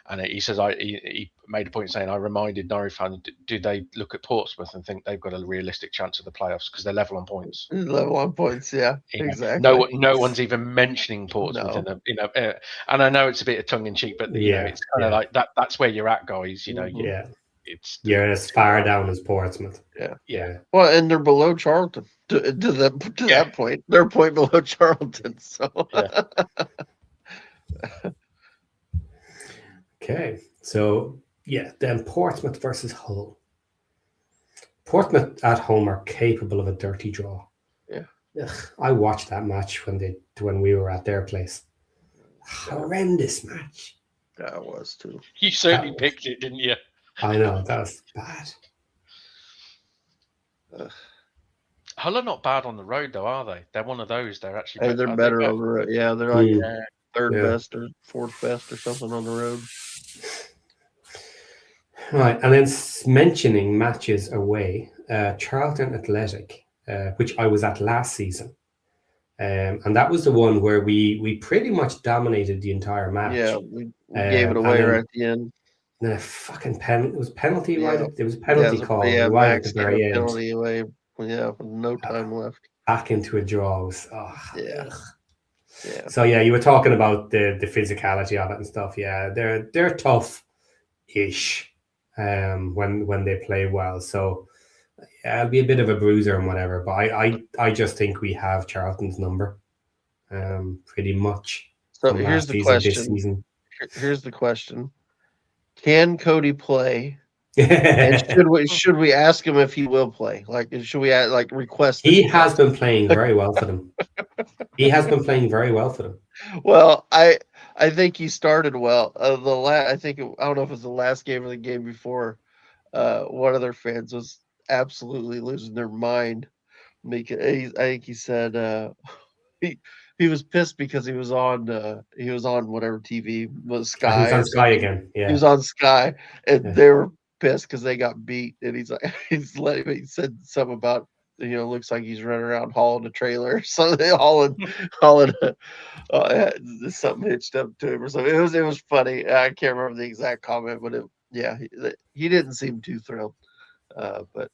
And he says he made a point saying, I reminded Norwich fans, do they look at Portsmouth and think they've got a realistic chance of the playoffs because they're level on points? Level on points, yeah, exactly. No one's even mentioning Portsmouth in a and I know it's a bit of tongue in cheek, but it's kind of like that. That's where you're at, guys. You're as far down as Portsmouth. Yeah. Well, and they're below Charlton to that point. They're a point below Charlton. So. Okay, so then Portsmouth versus Hull. Portsmouth at home are capable of a dirty draw. Yeah. Ugh, I watched that match when we were at their place. Horrendous match. That was too. You certainly picked it, didn't you? I know, that was bad. Hull are not bad on the road, though, are they? They're one of those. They're actually. They're better on the road. Yeah, they're like third best or fourth best or something on the road. Right, and then mentioning matches away, Charlton Athletic, which I was at last season, and that was the one where we pretty much dominated the entire match. Yeah, we gave it away right at the end. Then a fucking penalty. It was penalty right. There was a penalty call right at the very end. Penalty away. Yeah, with no time left. Back into a draw. Yeah. So you were talking about the physicality of it and stuff. Yeah, they're tough-ish when they play well. So it'll be a bit of a bruiser and whatever. But I just think we have Charlton's number, pretty much. So here's the question. Here's the question. Can Cody play? And should we ask him if he will play? Like, should we request? He has been playing very well for them. He has been playing very well for them. Well, I think he started well. I don't know if it was the last game or the game before. One of their fans was absolutely losing their mind. I think he said he was pissed because he was on whatever TV was Sky. He was on Sky again. Yeah, he was on Sky, and they were pissed because they got beat. And he's like, he said something about looks like he's running around hauling a trailer, so they hauling something hitched up to him or something. It was funny. I can't remember the exact comment, but he didn't seem too thrilled. But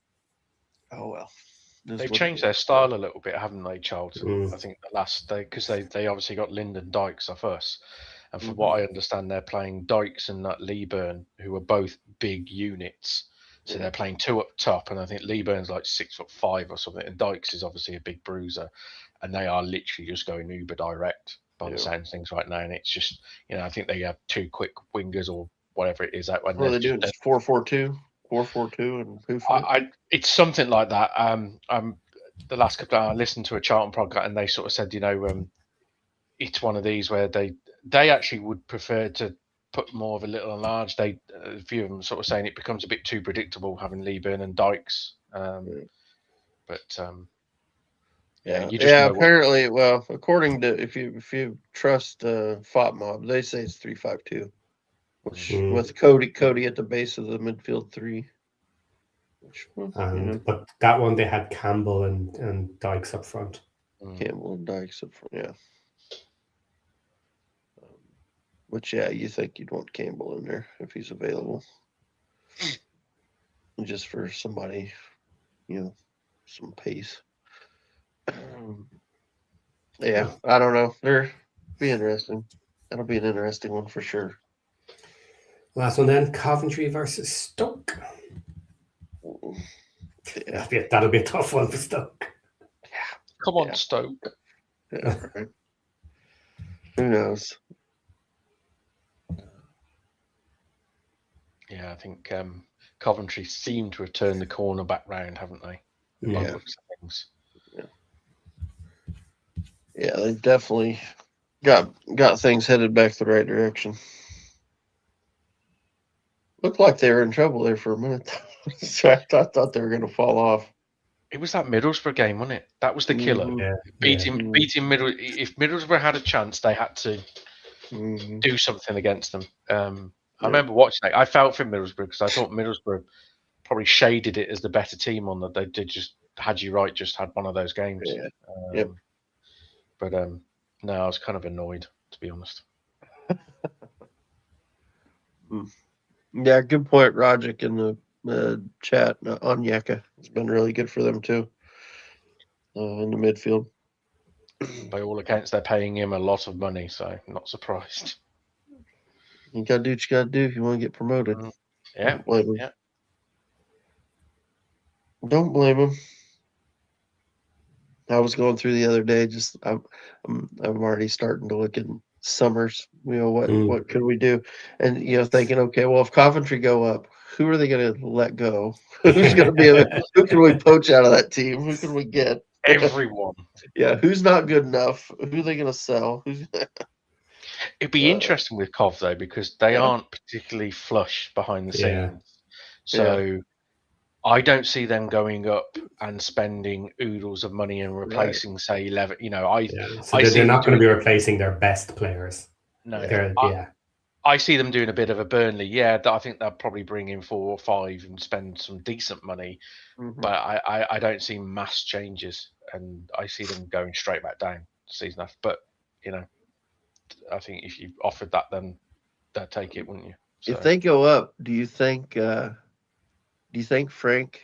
oh well. They've changed their style a little bit, haven't they, Charlton? I think the last day, because they obviously got Lyndon Dykes off us, and from what I understand, they're playing Dykes and Leeburn, who are both big units. So they're playing two up top, and I think Leeburn's like 6'5" or something, and Dykes is obviously a big bruiser, and they are literally just going uber direct by the sound of things right now. And it's just, I think they have two quick wingers or whatever it is. That when what are they doing? 4-4-2, 4-4-2, and who? It's something like that. The last couple of, I listened to a Charlton podcast, and they sort of said, it's one of these where they actually would prefer to put more of a little and large. A few of them sort of saying it becomes a bit too predictable having Leeburn and Dykes. You just apparently, well, according to if you trust FOTMob, they say it's 3-5-2, which with Cody at the base of the midfield three. But that one they had Campbell and Dykes up front. Campbell and Dykes up front, yeah. Which, you think you'd want Campbell in there if he's available. Just for somebody, some pace. I don't know. Be interesting. That'll be an interesting one for sure. Last one then, Coventry versus Stoke. Yeah. That'll be a tough one for Stoke. Yeah. Come on, Stoke. Yeah, right. Who knows? Yeah, I think Coventry seem to have turned the corner back round, haven't they? Yeah. Yeah, they definitely got things headed back the right direction. Looked like they were in trouble there for a minute. So I thought they were going to fall off. It was that Middlesbrough game, wasn't it? That was the killer. Beating Middlesbrough. If Middlesbrough had a chance, they had to do something against them. I remember watching it. I felt for Middlesbrough because I thought Middlesbrough probably shaded it as the better team on that. They did just had one of those games. Yeah. But no, I was kind of annoyed, to be honest. Yeah, good point, Rogic, in the chat. Onyeka has been really good for them too in the midfield. By all accounts, they're paying him a lot of money, so I'm not surprised. You gotta do what you gotta do if you want to get promoted. Yeah. Don't blame him. Yeah. Don't blame him. I was going through the other day. I'm already starting to look at summers. What could we do? And thinking, okay, well, if Coventry go up, who are they going to let go? Who's going to be? Who can we poach out of that team? Who can we get? Everyone. Yeah, who's not good enough? Who are they going to sell? It'd be interesting with Cov though, because they aren't particularly flush behind the scenes. So I don't see them going up and spending oodles of money and replacing, say, 11. They're not going to be replacing their best players. No, I see them doing a bit of a Burnley. Yeah, I think they'll probably bring in 4 or 5 and spend some decent money. But I don't see mass changes, and I see them going straight back down season after. But I think if you offered that, then they'd take it, wouldn't you? So. If they go up, do you think Frank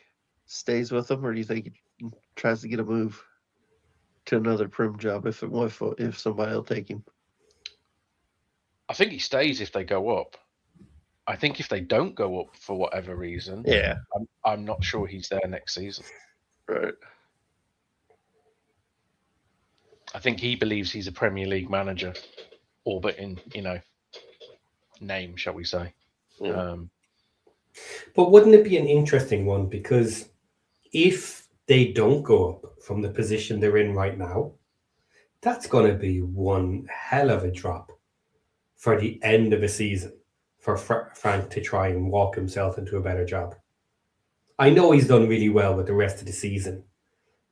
stays with them, or do you think he tries to get a move to another prim job if somebody will take him? I think he stays if they go up. I think if they don't go up for whatever reason, I'm not sure he's there next season. Right. I think he believes he's a Premier League manager, all but in name, shall we say? Yeah. But wouldn't it be an interesting one? Because if they don't go up from the position they're in right now, that's going to be one hell of a drop for the end of a season for Frank to try and walk himself into a better job. I know he's done really well with the rest of the season,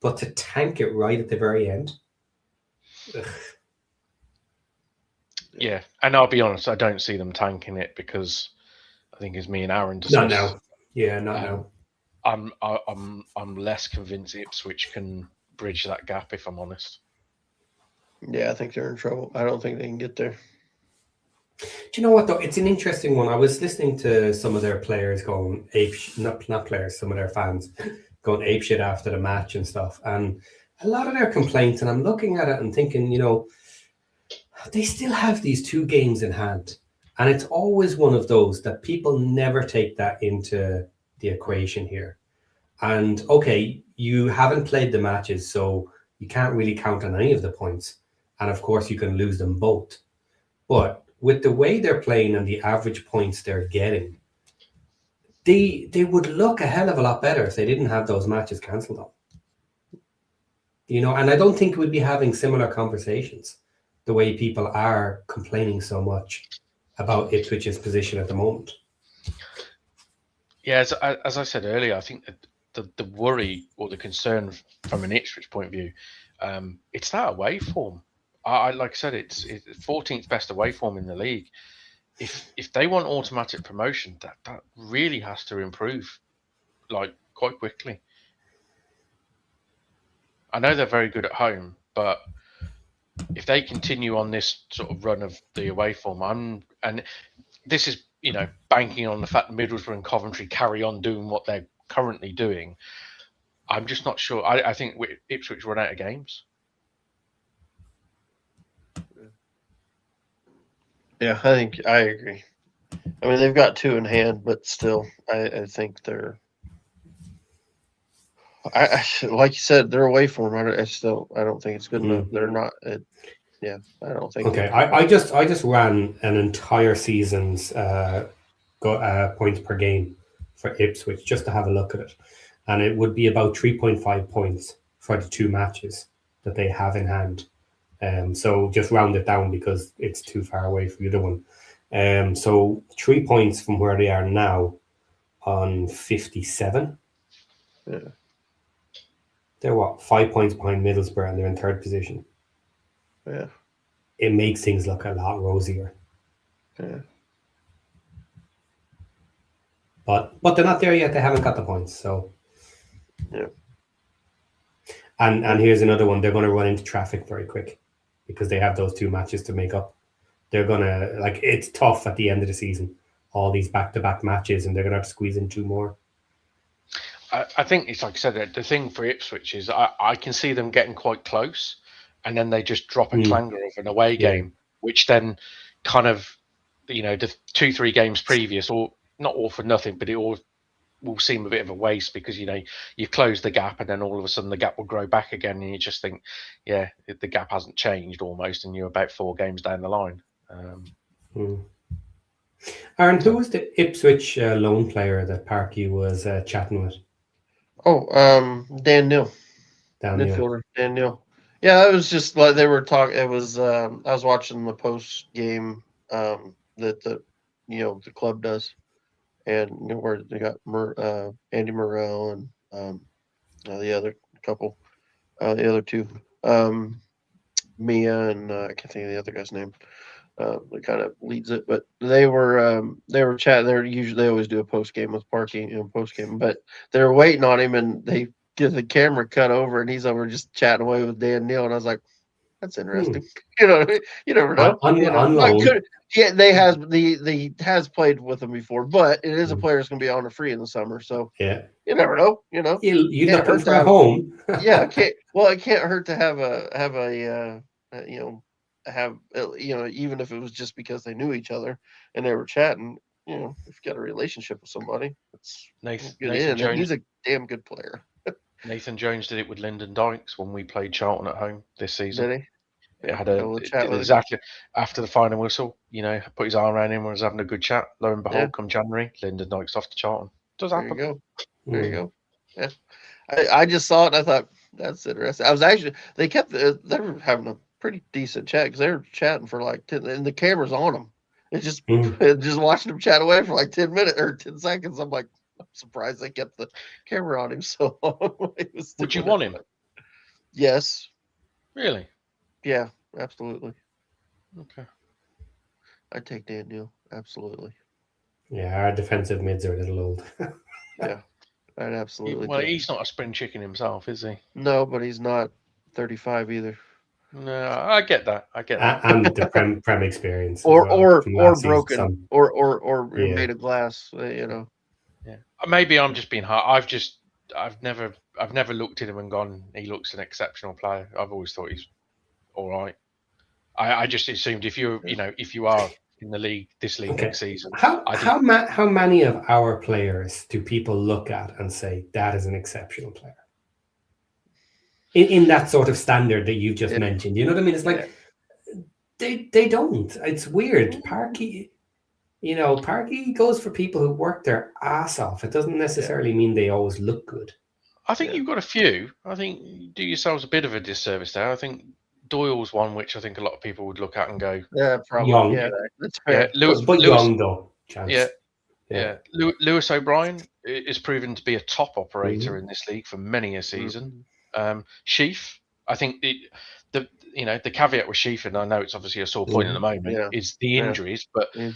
but to tank it right at the very end. Ugh. Yeah, and I'll be honest, I don't see them tanking it because I think as me and Aaron discussed. Not now. Yeah, not now. I'm less convinced Ipswich can bridge that gap, if I'm honest. Yeah, I think they're in trouble. I don't think they can get there. Do you know what though? It's an interesting one. I was listening to some of their players going not players, some of their fans going apeshit after the match and stuff, and a lot of their complaints. And I'm looking at it and thinking, they still have these 2 games in hand, and it's always one of those that people never take that into the equation here. And okay, you haven't played the matches, so you can't really count on any of the points. And of course, you can lose them both. But with the way they're playing and the average points they're getting, they would look a hell of a lot better if they didn't have those matches cancelled on. And I don't think we'd be having similar conversations the way people are complaining so much about Ipswich's position at the moment. Yeah, as I said earlier, I think that the worry or the concern from an Ipswich point of view, it's that away form. I like I said, it's 14th best away form in the league. If they want automatic promotion, that really has to improve, like, quite quickly. I know they're very good at home, but if they continue on this sort of run of the away form, and this is, banking on the fact that Middlesbrough and Coventry carry on doing what they're currently doing, I'm just not sure. I think Ipswich run out of games. Yeah, I agree. I mean, they've got 2 in hand, but still, I think they're. Like you said, they're away from them. I don't think it's good enough. They're not. I don't think. Okay, I just ran an entire season's points per game for Ipswich just to have a look at it, and it would be about 3.5 points for the 2 matches that they have in hand. So just round it down because it's too far away from the other one. So 3 points from where they are now on 57. Yeah. They're 5 points behind Middlesbrough and they're in 3rd position. Yeah. It makes things look a lot rosier. Yeah. But they're not there yet. They haven't got the points. So. Yeah. And here's another one. They're going to run into traffic very quick because they have those 2 matches to make up. They're going to, it's tough at the end of the season, all these back-to-back matches, and they're going to have to squeeze in 2 more. I think it's like I said, the thing for Ipswich is I can see them getting quite close, and then they just drop a clanger of an away game, which then kind of, the 2-3 games previous, or not all for nothing, but it all will seem a bit of a waste because, you close the gap and then all of a sudden the gap will grow back again, and you just think, yeah, the gap hasn't changed almost, and you're about 4 games down the line. Aaron, who was the Ipswich loan player that Parky was chatting with? Oh, Dan Neal. Midfielder, Dan Neal. Yeah, it was just like they were talking. It was I was watching the post game that the club does, and where they got Andy Morrell and the other couple, the other 2, Mia and I can't think of the other guy's name. That kind of leads it, but they were chatting. They always do a post game with Parky, post game, but they're waiting on him, and they get the camera cut over, and he's over just chatting away with Dan Neal, and I was like, that's interesting. You know what I mean? You never know. On loan. Yeah, he has played with them before, but it is a player that's going to be on a free in the summer, so yeah, you never know. You looking for a home? Yeah, it can't hurt to have even if it was just because they knew each other and they were chatting, if you've got a relationship with somebody, it's Nathan Jones. He's a damn good player. Nathan Jones did it with Lyndon Dykes when we played Charlton at home this season. Did he? It had exactly after the final whistle, put his arm around him and was having a good chat. Lo and behold, come January, Lyndon Dykes off to Charlton. Does happen. There you go. Yeah. I just saw it and I thought, that's interesting. I was actually, they were having a pretty decent chat because they were chatting for like 10, and the camera's on them. It's just just watching them chat away for like 10 minutes or 10 seconds. I'm like, I'm surprised they kept the camera on him so long. Would you want him? Yes. Really? Yeah, absolutely. Okay. I'd take Dan Neal. Absolutely. Yeah, our defensive mids are a little old. Yeah, I'd absolutely. Well, he's not a spring chicken himself, is he? No, but he's not 35 either. No, I get that. And the prem experience, or broken, season. or made of glass. Yeah. Maybe I'm just being hard. I've never looked at him and gone, he looks an exceptional player. I've always thought he's all right. I just assumed if you are in the league this league Okay. next season. How many of our players do people look at and say that is an exceptional player? In that sort of standard that you've just mentioned, you know what I mean? It's like they don't. It's weird. Parky goes for people who work their ass off. It doesn't necessarily mean they always look good. I think you've got a few. I think you do yourselves a bit of a disservice there. I think Doyle's one which I think a lot of people would look at and go, Yeah, probably. Young. Yeah, that's fair. Lewis, young though. Chance. Yeah. Lewis O'Brien is proven to be a top operator in this league for many a season. Sheaf, I think the caveat with Sheaf, and I know it's obviously a sore point at the moment, is the injuries. But you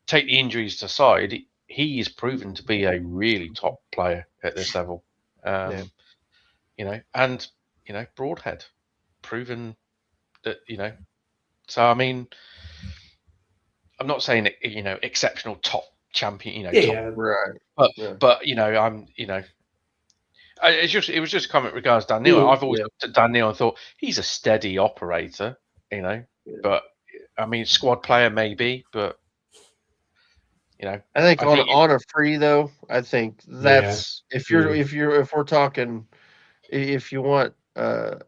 take the injuries aside, he is proven to be a really top player at this level. Broadhead, proven that So I mean, I'm not saying exceptional top champion, right. But it was just a comment regards Dan Neal. I've always looked at Dan Neal and thought he's a steady operator, but I mean squad player maybe, but I think on a free though, I think that's if we're talking, if you want a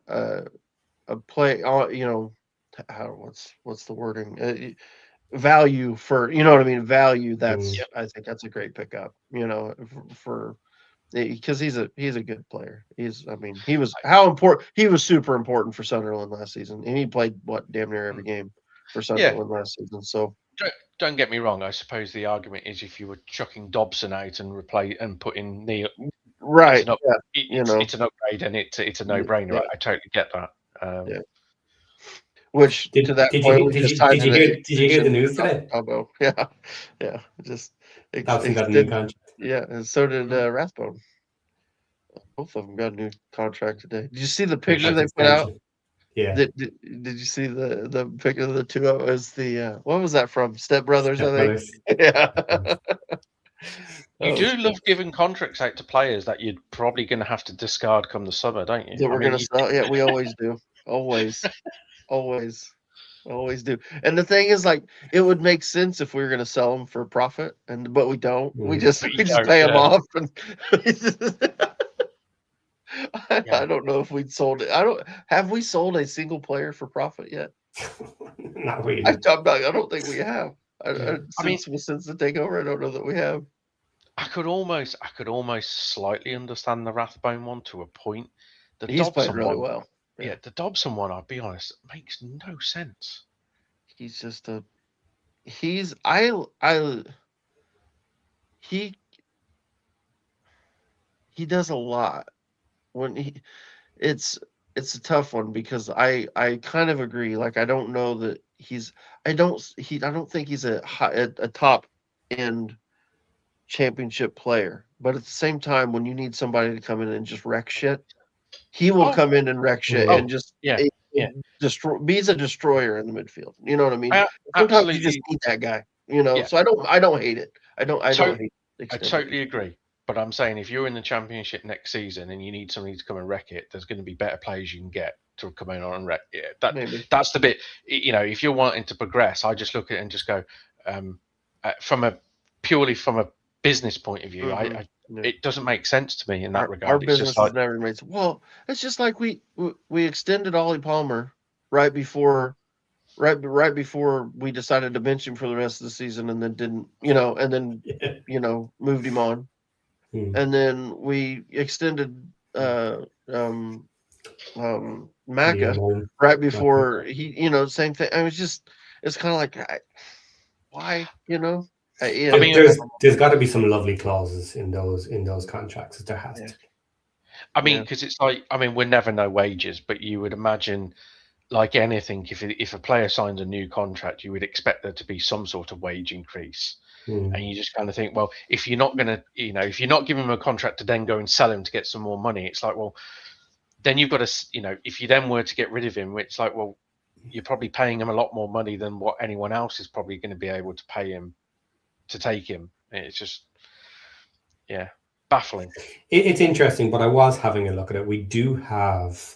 play, what's the wording? Value for what I mean. Value. That's I think that's a great pickup. For because he's a good player. He was he was super important for Sunderland last season, and he played damn near every game for Sunderland last season. So. Don't get me wrong. I suppose the argument is if you were chucking Dobson out and putting Neil, right? It's an upgrade and it's a no-brainer. Yeah. I totally get that. Which did you hear the news today? Yeah. Just Dobson got a new contract. Yeah, and so did Rathbone. Both of them got a new contract today. Did you see the picture they put out? Yeah. Did you see the picture of the two of us? The what was that from? Step Brothers, I think. Yeah. You do love giving contracts out to players that you're probably going to have to discard come the summer, don't you? That we're going to sell. Yeah, we always do. Always do. And the thing is, like, it would make sense if we were going to sell them for profit, but we don't. We just pay them off. And I don't know if we'd sold it. Have we sold a single player for profit yet? Not really. I don't think we have. Since the takeover, I don't know that we have. I could almost slightly understand the Rathbone one to a point. He's played really well. Yeah, the Dobson one, I'll be honest, makes no sense. He's just he does a lot. It's a tough one because I kind of agree. Like I don't know that I don't think he's a top end championship player. But at the same time, when you need somebody to come in and just wreck shit, he will come in and wreck shit and just destroy. He's a destroyer in the midfield. You know what I mean? Sometimes you just need that guy. So I don't hate it. I don't hate it. I totally agree. But I'm saying if you're in the championship next season and you need somebody to come and wreck it, there's going to be better players you can get to come in on and wreck it. That's the bit. If you're wanting to progress, I just look at it and just go purely from a business point of view. It doesn't make sense to me in that regard. Our business has never made sense. Well, it's just like we extended Ollie Palmer right before we decided to bench him for the rest of the season, and then didn't, moved him on, and then we extended Macca right before he, same thing. I was just, it's kind of like, why, I mean, there's got to be some lovely clauses in those contracts. There has to. I mean, because it's like, we'll never know wages, but you would imagine, like anything, if a player signs a new contract, you would expect there to be some sort of wage increase. And you just kind of think, well, if you're not going to, if you're not giving him a contract to then go and sell him to get some more money, it's like, well, then you've got to, if you then were to get rid of him, it's like, well, you're probably paying him a lot more money than what anyone else is probably going to be able to pay him to take him. It's just, baffling. It's interesting, but I was having a look at it. We do have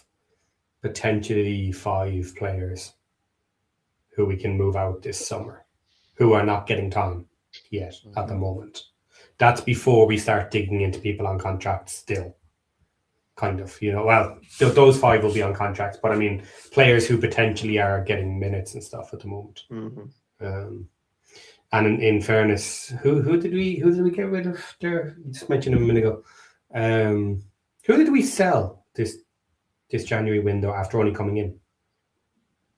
potentially 5 players who we can move out this summer. who are not getting time yet at the moment. That's before we start digging into people on contracts still. Kind of, well, those 5 will be on contracts, but I mean, players who potentially are getting minutes and stuff at the moment. And in fairness, who did we get rid of there? You just mentioned him a minute ago. Who did we sell this January window after only coming in?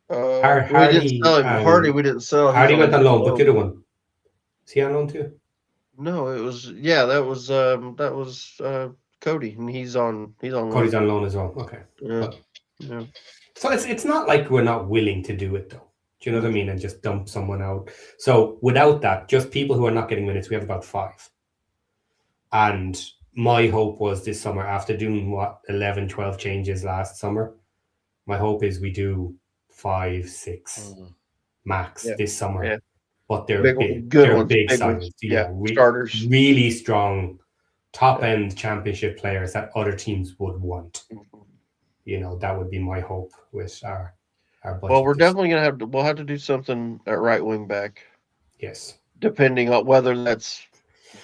We didn't sell him. Hardy, we didn't sell. Hardy went on loan, but the other one, is he on loan too? No, it was that was Cody, and he's on Cody's on loan as well. Okay. Yeah. So it's not like we're not willing to do it though. Do you know what I mean? And just dump someone out. So without that, just people who are not getting minutes, we have about 5. And my hope was this summer, after doing 11, 12 changes last summer, my hope is we do 5, 6 max this summer. Yeah. But they're big, they're big signings. Starters. Really strong, top-end championship players that other teams would want. That would be my hope with our budget. Well, we're definitely we'll have to do something at right wing back. Yes. Depending on whether that's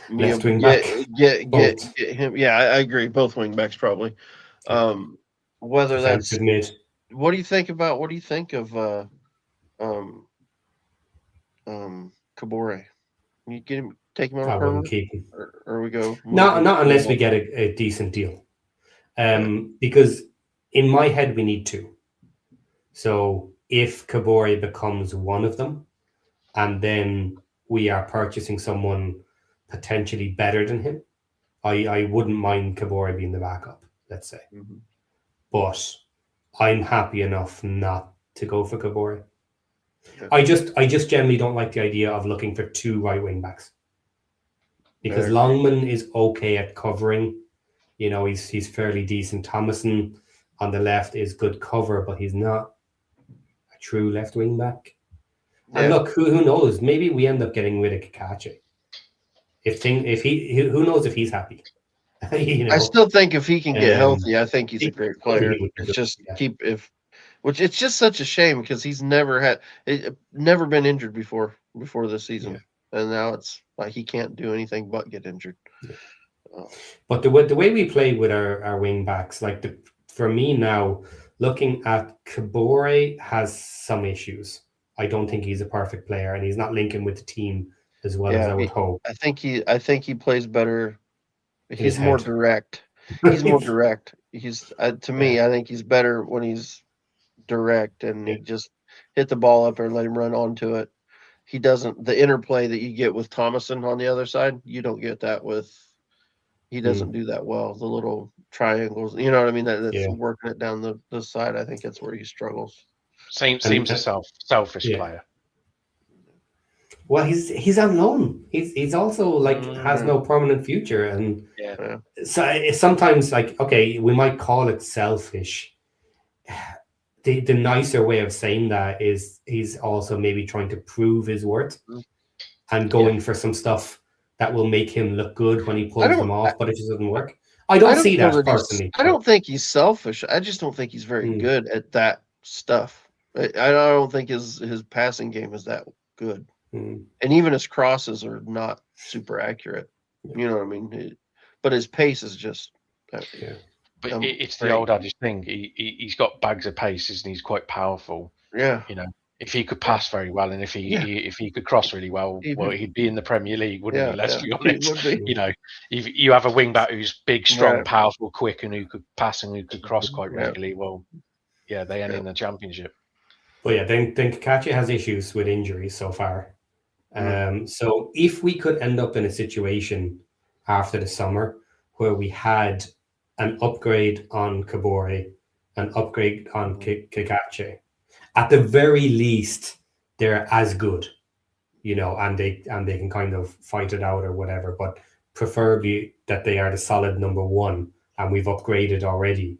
left wing back. Get him. Yeah, I agree. Both wing backs probably. Whether that's mid. What do you think of Kabore? You get him, take him on a permanent, keep him. or we go. Not unless we get a decent deal. Because in my head we need 2. So if Kabore becomes one of them, and then we are purchasing someone potentially better than him, I wouldn't mind Kabore being the backup, let's say. But I'm happy enough not to go for Kabore. I just generally don't like the idea of looking for 2 right wing backs, because Longman is okay at covering. He's fairly decent. Thomason on the left is good cover, but he's not a true left wing back. And look, who knows? Maybe we end up getting rid of Kakache. Who knows if he's happy? I still think if he can get healthy, I think he's a great player. It's just it's just such a shame because he's never been injured before this season, and now it's like he can't do anything but get injured. But the way we play with our wing backs, for me now, looking at Kabore has some issues. I don't think he's a perfect player, and he's not linking with the team as well as I would hope. I think he plays better. He's more direct. He's more direct. He's to me, I think he's better when he's direct and he just hit the ball up and let him run onto it. He doesn't the interplay that you get with Thomason on the other side. You don't get that with. He doesn't do that well. The little triangles, you know what I mean? That's working it down the side. I think that's where he struggles. Seems a selfish player. Well, he's on loan. He's also has no permanent future, and so sometimes okay, we might call it selfish. The nicer way of saying that is he's also maybe trying to prove his worth and going for some stuff that will make him look good when he pulls them off, but it just doesn't work. I don't see that personally. I don't think he's selfish. I just don't think he's very good at that stuff. I don't think his passing game is that good. And even his crosses are not super accurate. You know what I mean? But his pace is just. But it's the old adage thing. He's got bags of paces and he's quite powerful. Yeah. If he could pass very well and if he could cross really well, he'd be in the Premier League, wouldn't he? Let's be honest. If you have a wing back who's big, strong, powerful, quick, and who could pass and who could cross quite regularly. Well, they end in the Championship. Well, then Kakache has issues with injuries so far. So if we could end up in a situation after the summer where we had an upgrade on Kabore, an upgrade on Kakache, at the very least, they're as good, and they can kind of fight it out or whatever. But preferably that they are the solid number 1, and we've upgraded already,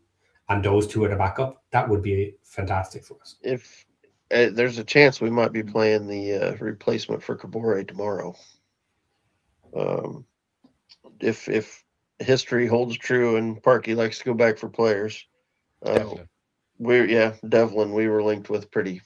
and those 2 are the backup. That would be fantastic for us. If there's a chance we might be playing the replacement for Kabore tomorrow. If history holds true and Parky likes to go back for players, Devlin. Devlin we were linked with pretty.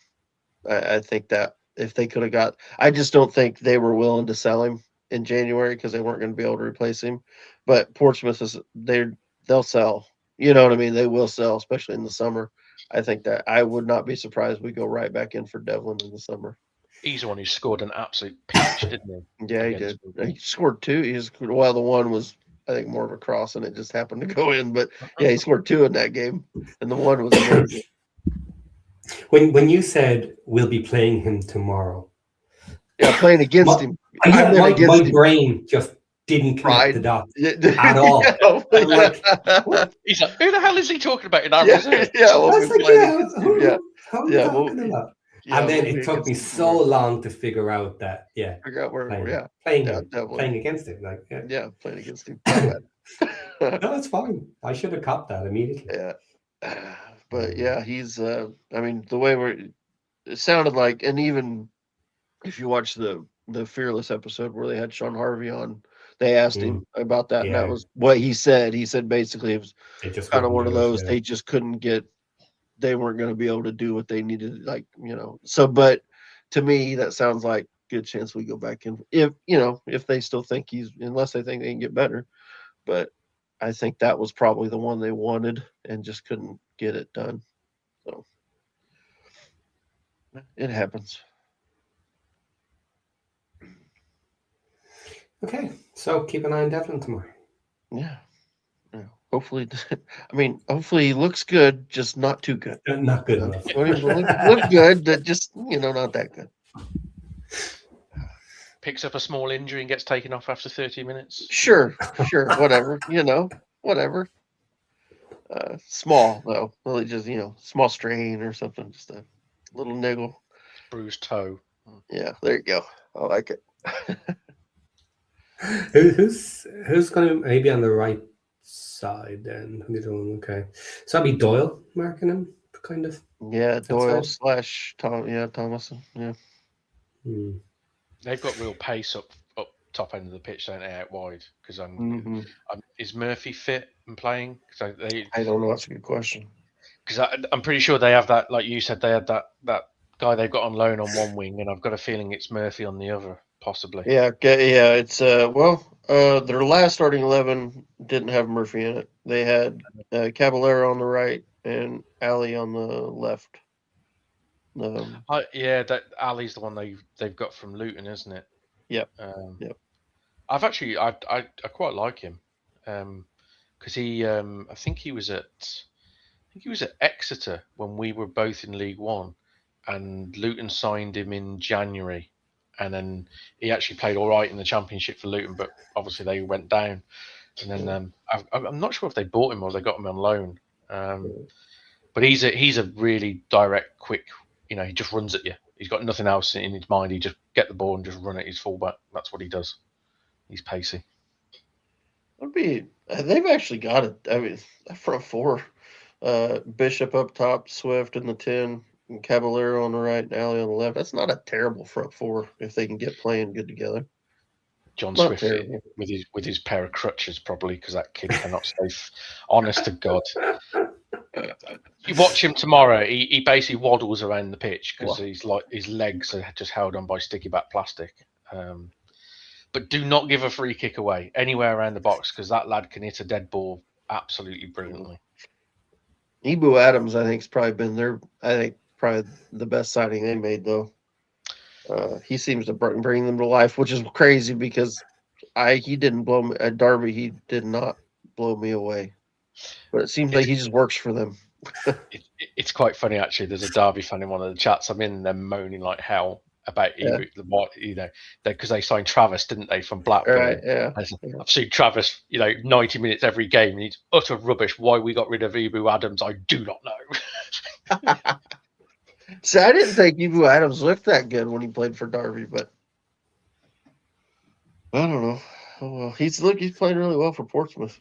I think that if they could have got. I just don't think they were willing to sell him in January because they weren't going to be able to replace him. But Portsmouth they'll sell. You know what I mean? They will sell, especially in the summer. I think that I would not be surprised we go right back in for Devlin in the summer. He's the one who scored an absolute peach, didn't he? Yeah, he did. He scored 2. The one was, I think, more of a cross, and it just happened to go in. But yeah, he scored 2 in that game, and the one was amazing. When you said we'll be playing him tomorrow, yeah, playing against him. My brain just didn't connect the dots at all. He's like, who the hell is he talking about in our reserve? How are you talking about? Yeah, and then it took me so long to figure out that, figure out where playing against him. Playing against him. No, it's fine. I should have caught that immediately. Yeah. But yeah, he's I mean, the way it sounded like, and even if you watch the Fearless episode where they had Sean Harvey on, they asked him about that, and that was what he said. He said basically it was kind of one of those, they just couldn't get, they weren't going to be able to do what they needed, so, but to me that sounds like good chance we go back in if they still think unless they think they can get better. But I think that was probably the one they wanted and just couldn't get it done. So it happens. Okay, so keep an eye on Devlin tomorrow. Yeah. Hopefully, hopefully he looks good, just not too good. Not good enough. Look good, but just not that good. Picks up a small injury and gets taken off after 30 minutes. Sure, whatever. Whatever. Small though, really, just small strain or something, just a little niggle. Bruised toe. Yeah, there you go. I like it. Who's going to maybe on the right side then? Okay, so that'd be Doyle marking him, kind of. Yeah, Doyle / Thomason. Yeah. They've got real pace up top end of the pitch, don't they, out wide? Because is Murphy fit and playing? So I don't know. That's a good question. Because I'm pretty sure they have that, like you said, they had that guy they've got on loan on one wing, and I've got a feeling it's Murphy on the other, possibly. Yeah. It's their last starting 11 didn't have Murphy in it. They had Caballero on the right and Ali on the left. That Ali's the one they've got from Luton, isn't it? Yep. Yep. I quite like him, because he I think he was at Exeter when we were both in League One, and Luton signed him in January, and then he actually played all right in the Championship for Luton, but obviously they went down. And then I'm not sure if they bought him or they got him on loan. But he's a really direct, quick. He just runs at you. He's got nothing else in his mind. He just get the ball and just run at his fullback. That's what he does. He's pacey. They've actually got it. I mean, front four, Bishop up top, Swift in the 10, and Caballero on the right, and Ali on the left. That's not a terrible front four if they can get playing good together. John Swift with his pair of crutches, probably, because that kid cannot stay. Honest to God. You watch him tomorrow. He basically waddles around the pitch because his legs are just held on by sticky back plastic. But do not give a free kick away anywhere around the box, because that lad can hit a dead ball absolutely brilliantly. Ibu Adams, I think, has probably been probably the best signing they made, though. He seems to bring them to life, which is crazy because he didn't blow me at Derby. He did not blow me away, but it seems like he just works for them. It's quite funny, actually. There's a Derby fan in one of the chats I'm in, and they're moaning like hell about because they signed Travis, didn't they, from Blackburn? Right, yeah. I've seen Travis, 90 minutes every game, and he's utter rubbish. Why we got rid of Ibu Adams, I do not know. See, I didn't think Ibu Adams looked that good when he played for Derby, but I don't know. Oh, well, he's playing really well for Portsmouth.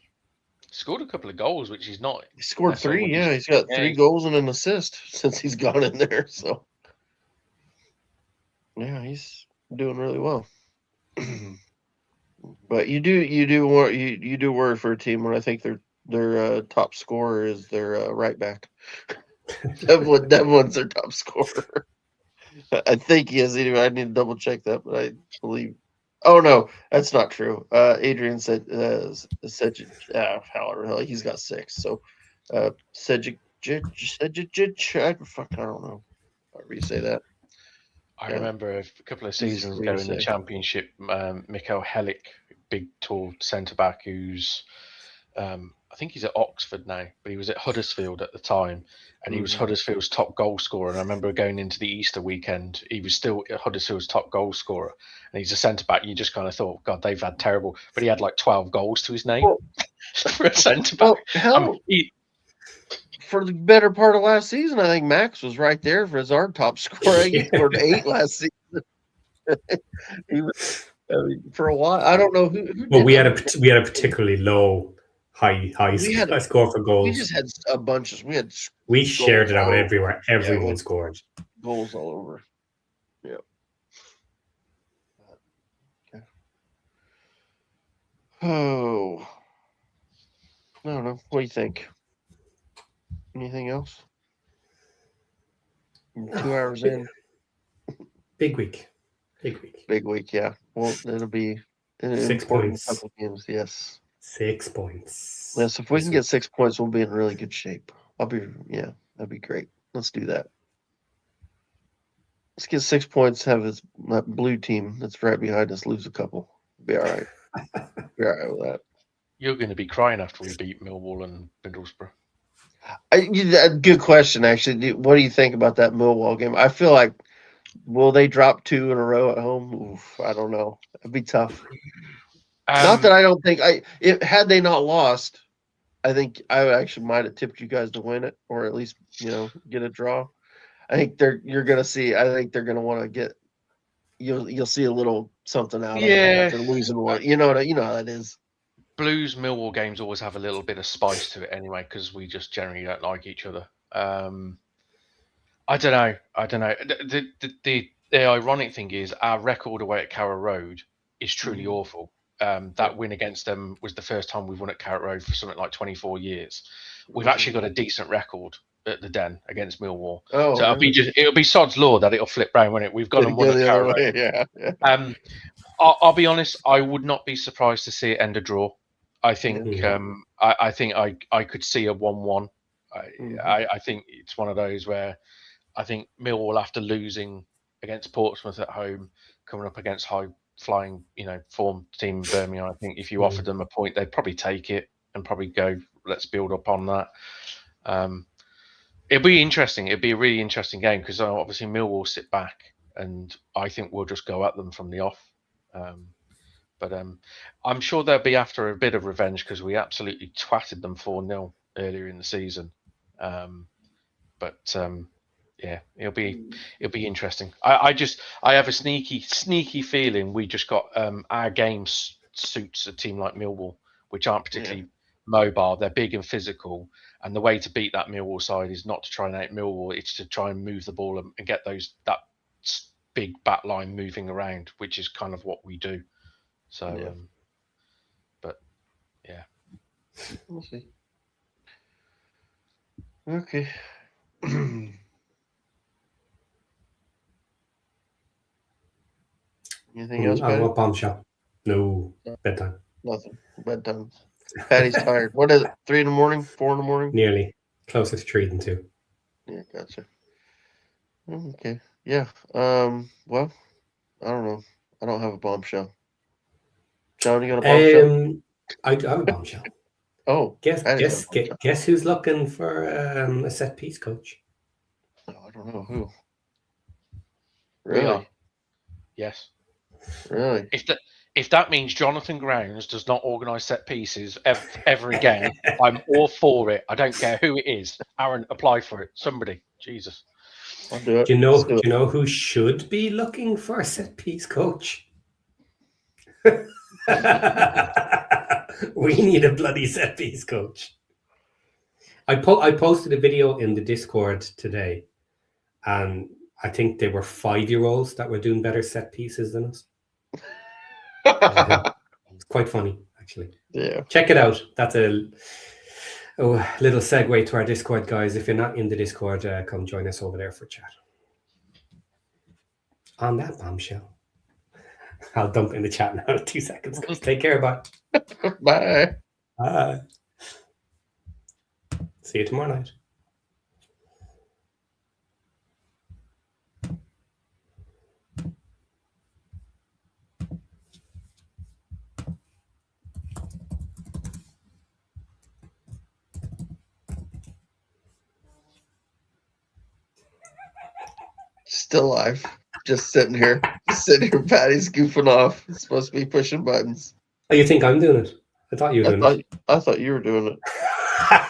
Scored a couple of goals, which he's not. He scored 3. Yeah, he's got 3 goals and an assist since he's gone in there. So, yeah, he's doing really well. But you do worry for a team when I think their top scorer is their right back. Devlin's their top scorer. I think he is anyway. I need to double check that, but I believe. Oh no, that's not true. Adrian said hell, he's got 6. So Sejic, fuck, I don't know. However you say that. I Yeah. remember a couple of Easy seasons for me to ago in the say. Championship, Mikael Helik, big, tall centre back who's, I think he's at Oxford now, but he was at Huddersfield at the time, and he was Huddersfield's top goal scorer. And I remember going into the Easter weekend, he was still Huddersfield's top goal scorer, and he's a centre back. You just kind of thought, God, they've had terrible, but he had like 12 goals to his name for a centre back. Well, hell, for the better part of last season, I think Max was right there for our top scorer. He scored 8 last season. He was, for a while. I don't know who Well, we had a particularly low high score for goals. We just had a bunch of we shared it out everywhere. Everyone scored goals all over. Yeah. Okay. Oh, I don't know. What do you think? Anything else? 2 hours in. Big week. Big week, yeah. Well, it'll be an 6 important points. couple games, yes. 6 points. Yes, if we can get 6 points, we'll be in really good shape. That'd be great. Let's do that. Let's get 6 points, have that blue team that's right behind us lose a couple. Be all right. Be all right with that. You're going to be crying after we beat Millwall and Middlesbrough. Good question, actually. What do you think about that Millwall game? I feel like, will they drop 2 in a row at home? Oof, I don't know. It'd be tough. Not that I don't think had they not lost, I think I actually might have tipped you guys to win it, or at least get a draw. I think you're gonna see. I think they're gonna want to get. You'll see a little something out of them after losing one. You know how that is. Blues Millwall games always have a little bit of spice to it anyway, because we just generally don't like each other. I don't know. The ironic thing is our record away at Carrow Road is truly awful. That win against them was the first time we've won at Carrot Road for something like 24 years. We've actually got a decent record at the Den against Millwall. Oh, so it'll be sod's law that it'll flip round, won't it? We've gone and won at Carrot Road. Yeah. I'll be honest, I would not be surprised to see it end a draw. I think I think I could see a 1-1. I think it's one of those where I think Millwall, after losing against Portsmouth at home, coming up against high-flying, form team Birmingham, I think if you offered them a point, they'd probably take it and probably go, let's build up on that. It'll be interesting. It'll be a really interesting game because obviously Millwall sit back, and I think we'll just go at them from the off. But I'm sure they'll be after a bit of revenge because we absolutely twatted them 4-0 earlier in the season. Yeah, it'll be interesting. I have a sneaky feeling we just got our game suits a team like Millwall, which aren't particularly mobile. They're big and physical, and the way to beat that Millwall side is not to try and out Millwall. It's to try and move the ball and get that big back line moving around, which is kind of what we do. So, we'll see. Okay. Anything else? What bombshell? No, bedtime. Nothing. Bedtime. Patty's tired. What is it? 3 in the morning? 4 in the morning? Nearly. Closer to 3 than 2. Yeah, gotcha. Okay. Yeah. Well, I don't know. I don't have a bombshell. John, you got a bombshell? I do have a bombshell. Oh, guess who's looking for a set piece coach? Oh, I don't know who. Really? We are. Yes. Really? If that means Jonathan Grounds does not organise set pieces ever again, I'm all for it. I don't care who it is. Aaron, apply for it. Somebody. Jesus. I'll do it. Do you know who should be looking for a set piece coach? We need a bloody set piece coach. I posted a video in the Discord today, and I think they were 5-year-olds that were doing better set pieces than us. It's quite funny, actually. Yeah. Check it out. That's a little segue to our Discord, guys. If you're not in the Discord, come join us over there for chat. on that bombshell, I'll dump in the chat now in 2 seconds. Guys. Take care. Bye. Bye. Bye. See you tomorrow night. Still alive. Just sitting here. Patty's goofing off. He's supposed to be pushing buttons. Oh, you think I'm doing it? I thought you were doing it. I thought you were doing it.